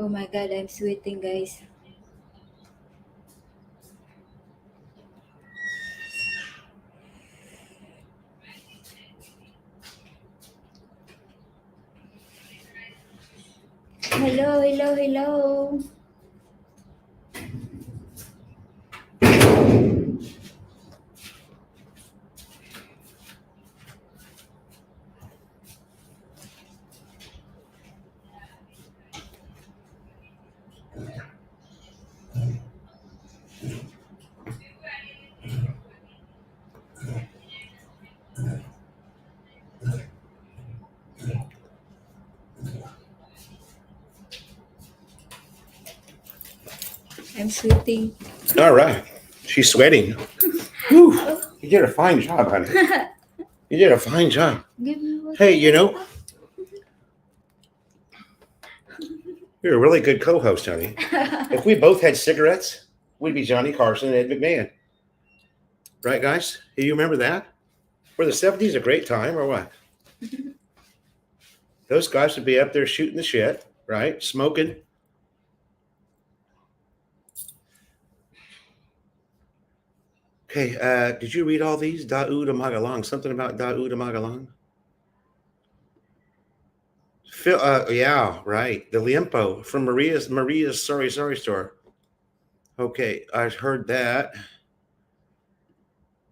Oh my god, I'm sweating, guys. Hello, hello, hello. I'm sweating. All right. She's sweating. Whew. Oh, You did a fine job, honey. You did a fine job. give me water. Hey, you know, you're a really good co-host, honey. If we both had cigarettes, we'd be Johnny Carson and Ed McMahon. Right, guys? Do you remember that? Were the 70s a great time or what? Those guys would be up there shooting the shit, right? Smoking. Okay, did you read all these? Daoud Magalang. Something about Daoud Magalang? Phil, yeah, right. The Liempo from Maria's Sorry store. Okay, I heard that.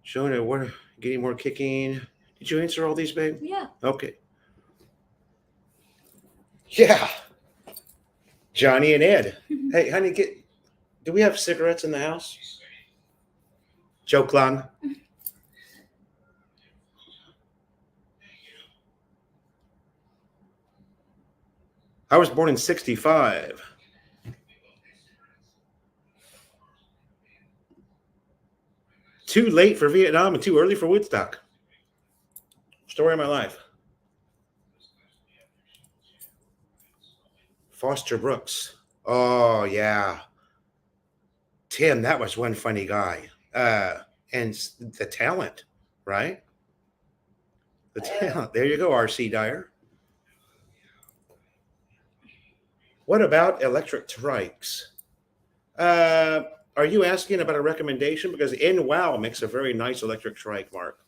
Jona, we're getting more kicking. Did you answer all these, babe? Yeah. Okay. Yeah. Johnny and Ed. Hey, honey, do we have cigarettes in the house? Joe Klang. I was born in 65. Too late for Vietnam and too early for Woodstock. Story of my life. Foster Brooks. Oh, yeah. Tim, that was one funny guy. And the talent, right? The talent. There you go, R.C. Dyer. What about electric trikes? Are you asking about a recommendation? Because NWOW makes a very nice electric trike, Mark.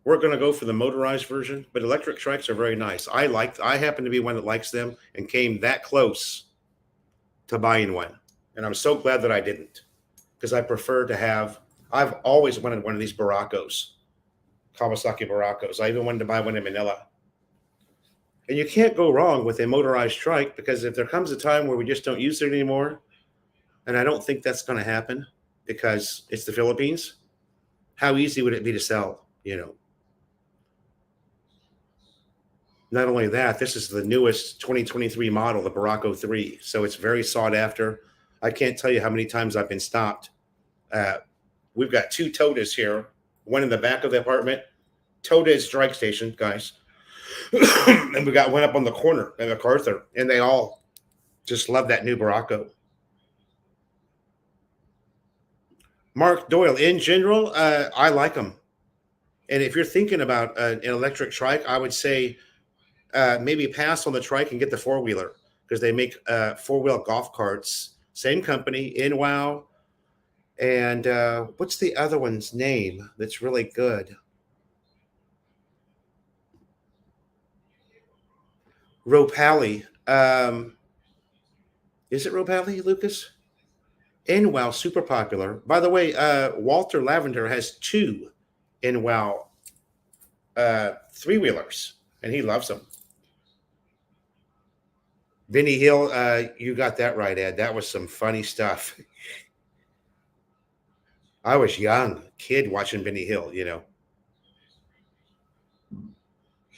We're going to go for the motorized version, but electric trikes are very nice. I happen to be one that likes them and came that close to buying one. And I'm so glad that I didn't, because I prefer to have, I've always wanted one of these Baracos, Kawasaki Baracos. I even wanted to buy one in Manila. And you can't go wrong with a motorized trike, because if there comes a time where we just don't use it anymore, and I don't think that's going to happen because it's the Philippines, how easy would it be to sell, you know? Not only that, this is the newest 2023 model, the Baracco 3. So it's very sought after. I can't tell you how many times I've been stopped. We've got two Todas here, one in the back of the apartment. Toda is strike station, guys. And we got one up on the corner in MacArthur, and they all just love that new Baracco. Mark Doyle, in general, I like them. And if you're thinking about an electric trike, I would say maybe pass on the trike and get the four-wheeler, because they make four-wheel golf carts. Same company, NWOW. And what's the other one's name that's really good? Ropali. Is it Ropali, Lucas? NWOW, super popular. By the way, Walter Lavender has two NWOW three-wheelers, and he loves them. Benny Hill, you got that right, Ed. That was some funny stuff. I was young, kid watching Benny Hill, you know.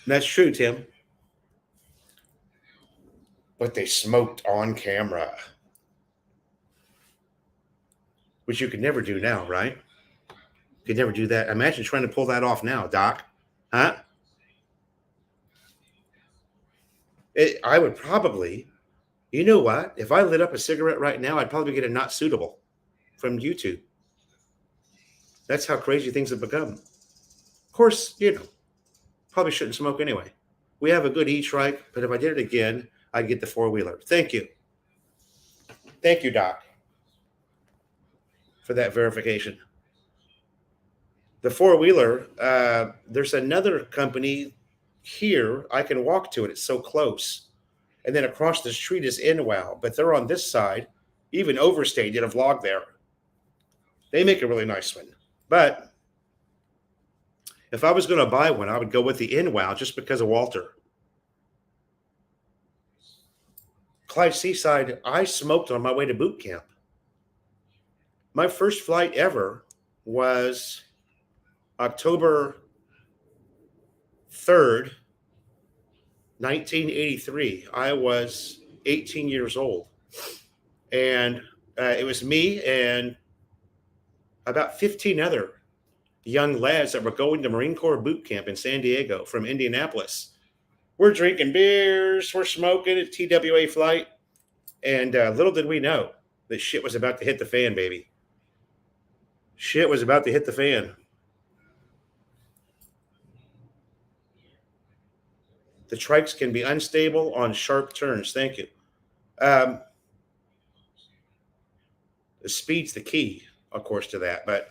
That's true, Tim. But they smoked on camera, which you could never do now, right? You could never do that. Imagine trying to pull that off now, Doc. Huh? I would probably, you know what? If I lit up a cigarette right now, I'd probably get a not suitable from YouTube. That's how crazy things have become. Of course, you know, probably shouldn't smoke anyway. We have a good e-trike, but if I did it again, I'd get the four-wheeler. Thank you. Thank you, Doc, for that verification. The four-wheeler, there's another company here. I can walk to it. It's so close. And then across the street is NWOW, but they're on this side. Even Overstay did a vlog there. They make a really nice one. But if I was going to buy one, I would go with the NWOW just because of Walter. Clyde Seaside, I smoked on my way to boot camp. My first flight ever was October 3rd, 1983. I was 18 years old. And it was me and about 15 other young lads that were going to Marine Corps boot camp in San Diego from Indianapolis. We're drinking beers, we're smoking a TWA flight, and little did we know that shit was about to hit the fan, baby. Shit was about to hit the fan. The trikes can be unstable on sharp turns. Thank you. The speed's the key, of course, to that, but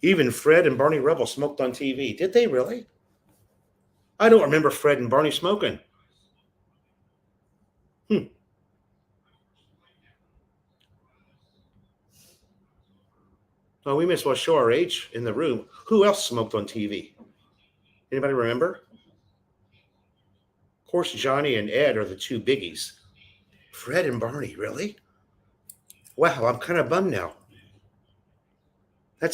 even Fred and Barney Rubble smoked on TV. Did they really? I don't remember Fred and Barney smoking. Oh, we may as well show our age in the room. Who else smoked on TV? Anybody remember? Of course, Johnny and Ed are the two biggies. Fred and Barney, really? Wow, I'm kind of bummed now. And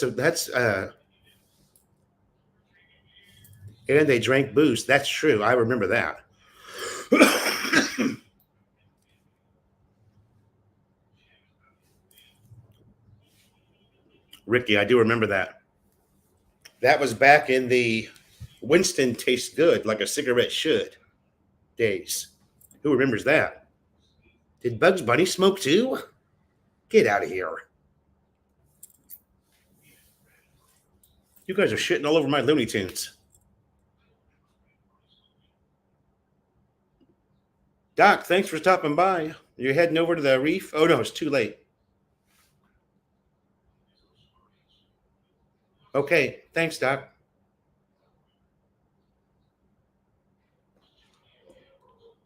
they drank booze. That's true. I remember that. Ricky, I do remember that. That was back in the Winston tastes good like a cigarette should days. Who remembers that? Did Bugs Bunny smoke too? Get out of here. You guys are shitting all over my Looney Tunes. Doc, thanks for stopping by. You're heading over to the reef? Oh, no, it's too late. Okay, thanks, Doc.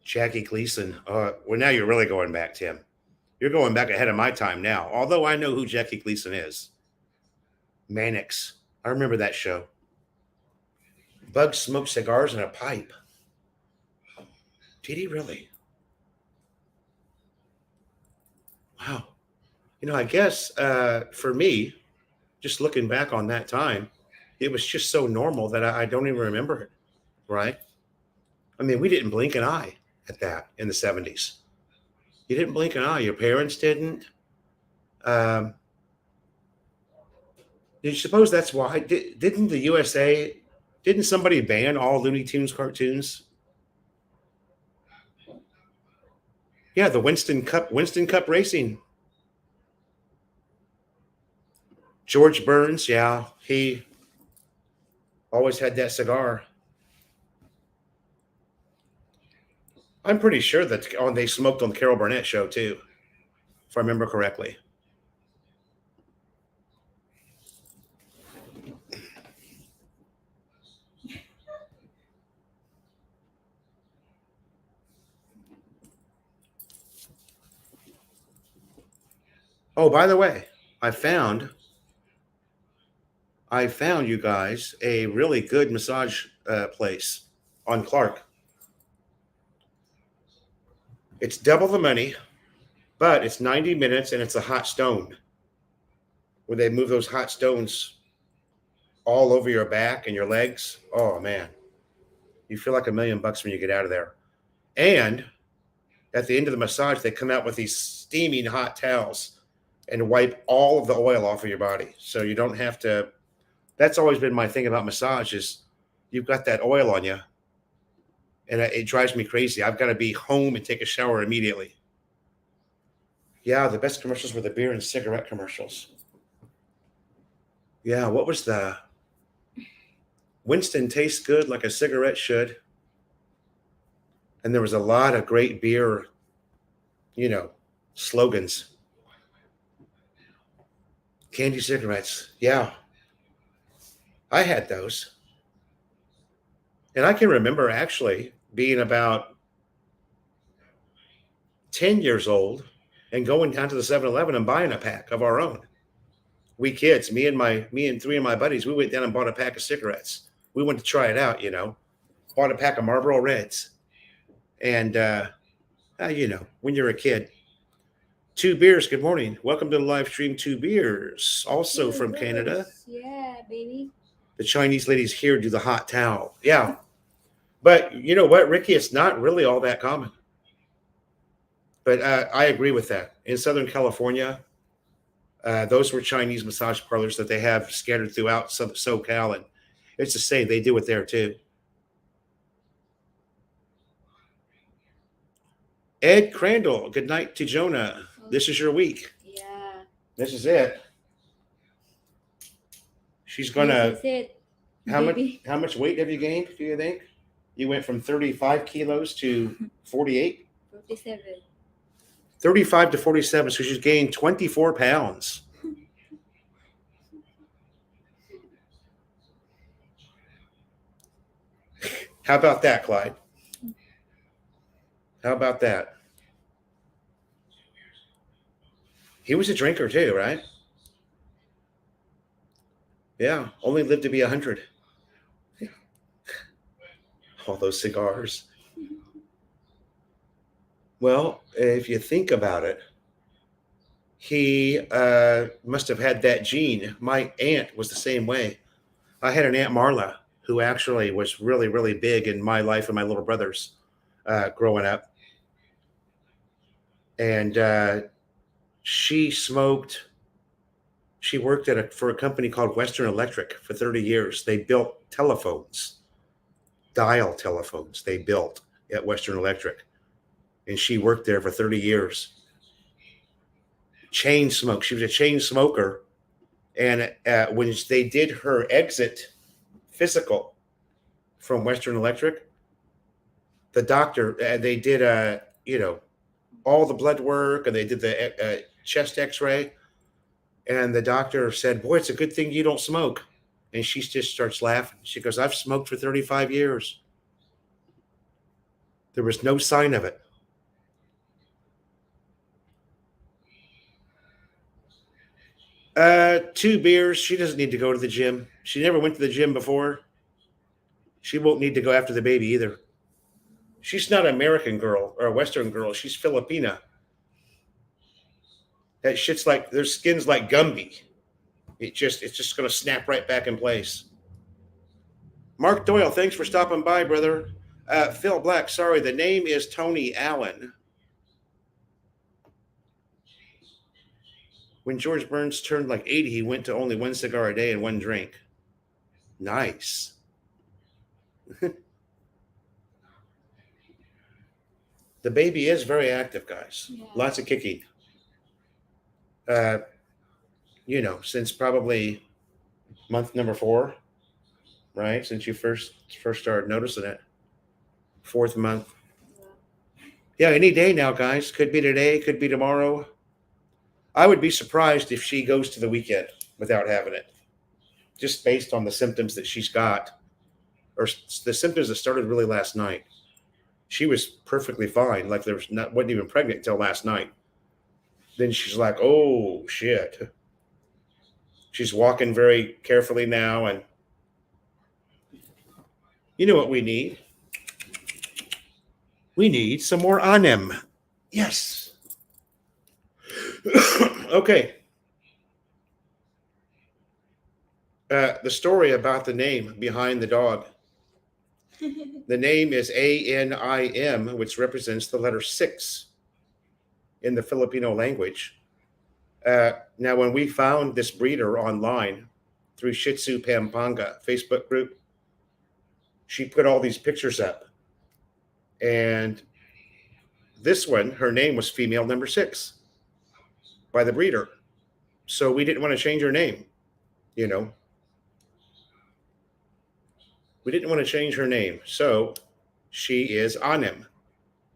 Jackie Gleason. Well, now you're really going back, Tim. You're going back ahead of my time now, although I know who Jackie Gleason is. Mannix. I remember that show. Bugs smoked cigars in a pipe. Did he really? Wow. I guess for me, just looking back on that time, it was just so normal that I don't even remember it, right? I mean, we didn't blink an eye at that in the 70s. You didn't blink an eye. Your parents didn't. Did you suppose that's why? Didn't the USA, didn't somebody ban all Looney Tunes cartoons? Yeah, the Winston Cup racing. George Burns, yeah, he always had that cigar. I'm pretty sure that they smoked on the Carol Burnett show too, if I remember correctly. Oh, by the way, I found you guys a really good massage place on Clark. It's double the money, but it's 90 minutes and it's a hot stone where they move those hot stones all over your back and your legs. Oh man, you feel like $1 million when you get out of there. And at the end of the massage, they come out with these steaming hot towels and wipe all of the oil off of your body. So you don't have to. That's always been my thing about massage is you've got that oil on you. And it drives me crazy. I've got to be home and take a shower immediately. Yeah, the best commercials were the beer and cigarette commercials. Yeah, what was the Winston tastes good like a cigarette should. And there was a lot of great beer, slogans. Candy cigarettes. Yeah. I had those. And I can remember actually being about 10 years old and going down to the 7-Eleven and buying a pack of our own. We kids, me and three of my buddies, we went down and bought a pack of cigarettes. We went to try it out, bought a pack of Marlboro Reds. And, when you're a kid. Two Beers, good morning. Welcome to the live stream, Two Beers, also from Canada. Yeah, baby. The Chinese ladies here do the hot towel. Yeah. But you know what, Ricky? It's not really all that common. But I agree with that. In Southern California, those were Chinese massage parlors that they have scattered throughout SoCal. And it's the same. They do it there too. Ed Crandall, good night to Jona. This is your week. Yeah. This is it. She's gonna. This is it. How much weight have you gained? Do you think you went from 35 kilos to 48? 47. 35 to 47. So she's gained 24 pounds. How about that, Clyde? How about that? He was a drinker too, right? Yeah, only lived to be 100. All those cigars. Well, if you think about it, he must have had that gene. My aunt was the same way. I had an Aunt Marla who actually was really, really big in my life and my little brother's growing up. And she smoked. She worked for a company called Western Electric for 30 years. They built telephones, dial telephones they built at Western Electric. And she worked there for 30 years. Chain smoke. She was a chain smoker. And when they did her exit physical from Western Electric, the doctor, they did all the blood work, and they did the chest x-ray, and the doctor said, boy, it's a good thing you don't smoke. And she just starts laughing. She goes, I've smoked for 35 years. There was no sign of it. Two beers. She doesn't need to go to the gym. She never went to the gym before. She won't need to go after the baby either. She's not an American girl or a Western girl. She's Filipina. That shit's like, their skin's like Gumby. It's just going to snap right back in place. Mark Doyle, thanks for stopping by, brother. Phil Black, sorry, the name is Tony Allen. When George Burns turned like 80, he went to only one cigar a day and one drink. Nice. The baby is very active, guys. Yeah. Lots of kicking. Since probably month number 4, right? Since you first started noticing it. 4th month. Yeah, any day now, guys. Could be today, could be tomorrow. I would be surprised if she goes to the weekend without having it, just based on the symptoms that she's got, or the symptoms that started really last night. She was perfectly fine, like wasn't even pregnant until last night. Then she's like, oh shit. She's walking very carefully now, and you know what we need? We need some more Anim. Yes. Okay. The story about the name behind the dog. The name is Anim, which represents the letter 6 in the Filipino language. Now, when we found this breeder online through Shih Tzu Pampanga Facebook group, she put all these pictures up. And this one, her name was female number 6 by the breeder. So we didn't want to change her name, We didn't want to change her name. So she is Anim,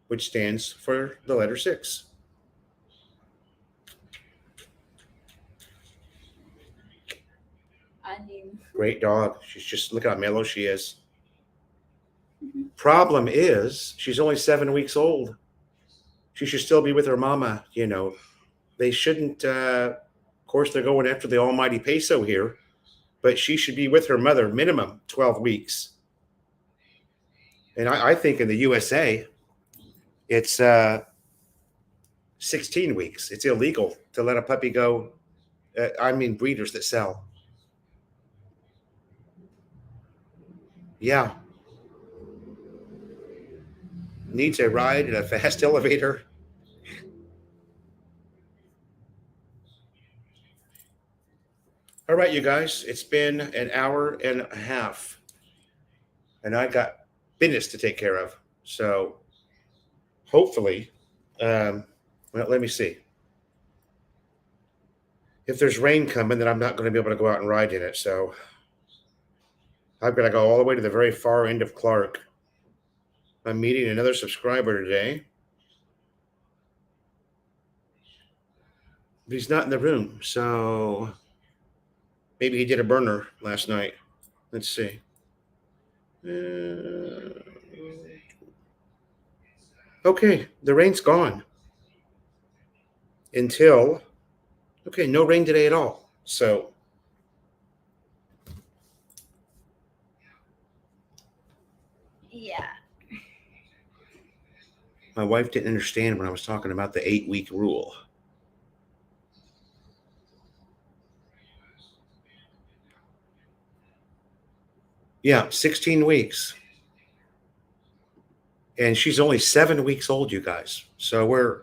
which stands for the letter 6. Anim. Great dog. She's just, look how mellow she is. Problem is, she's only 7 weeks old. She should still be with her mama, They shouldn't, of course, they're going after the almighty peso here, but she should be with her mother minimum 12 weeks. And I think in the USA, it's 16 weeks. It's illegal to let a puppy go. Breeders that sell. Yeah. Needs a ride in a fast elevator. All right, you guys, it's been an hour and a half, and I got business to take care of. So hopefully, let me see. If there's rain coming, then I'm not going to be able to go out and ride in it. So I've got to go all the way to the very far end of Clark. I'm meeting another subscriber today. But he's not in the room, so maybe he did a burner last night. Let's see. Okay, the rain's gone. No rain today at all. So My wife didn't understand when I was talking about the 8-week rule. Yeah, 16 weeks. And she's only 7 weeks old, you guys. So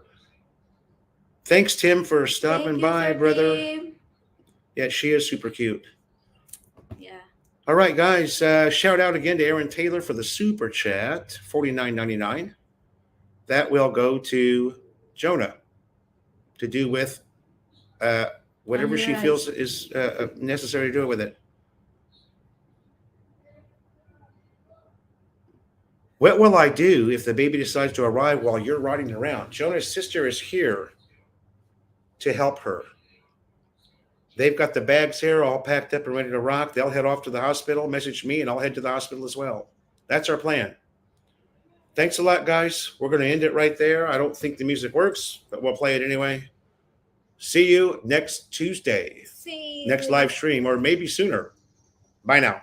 thanks, Tim, for stopping Thank you, by, Sir brother. Tim. Yeah, she is super cute. Yeah. All right, guys. Shout out again to Aaron Taylor for the super chat, $49.99. That will go to Jona to do with whatever On she your feels eyes. is necessary to do with it. What will I do if the baby decides to arrive while you're riding around? Jona's sister is here to help her. They've got the bags here all packed up and ready to rock. They'll head off to the hospital, message me, and I'll head to the hospital as well. That's our plan. Thanks a lot, guys. We're going to end it right there. I don't think the music works, but we'll play it anyway. See you next Tuesday, See next you. live stream, or maybe sooner. Bye now.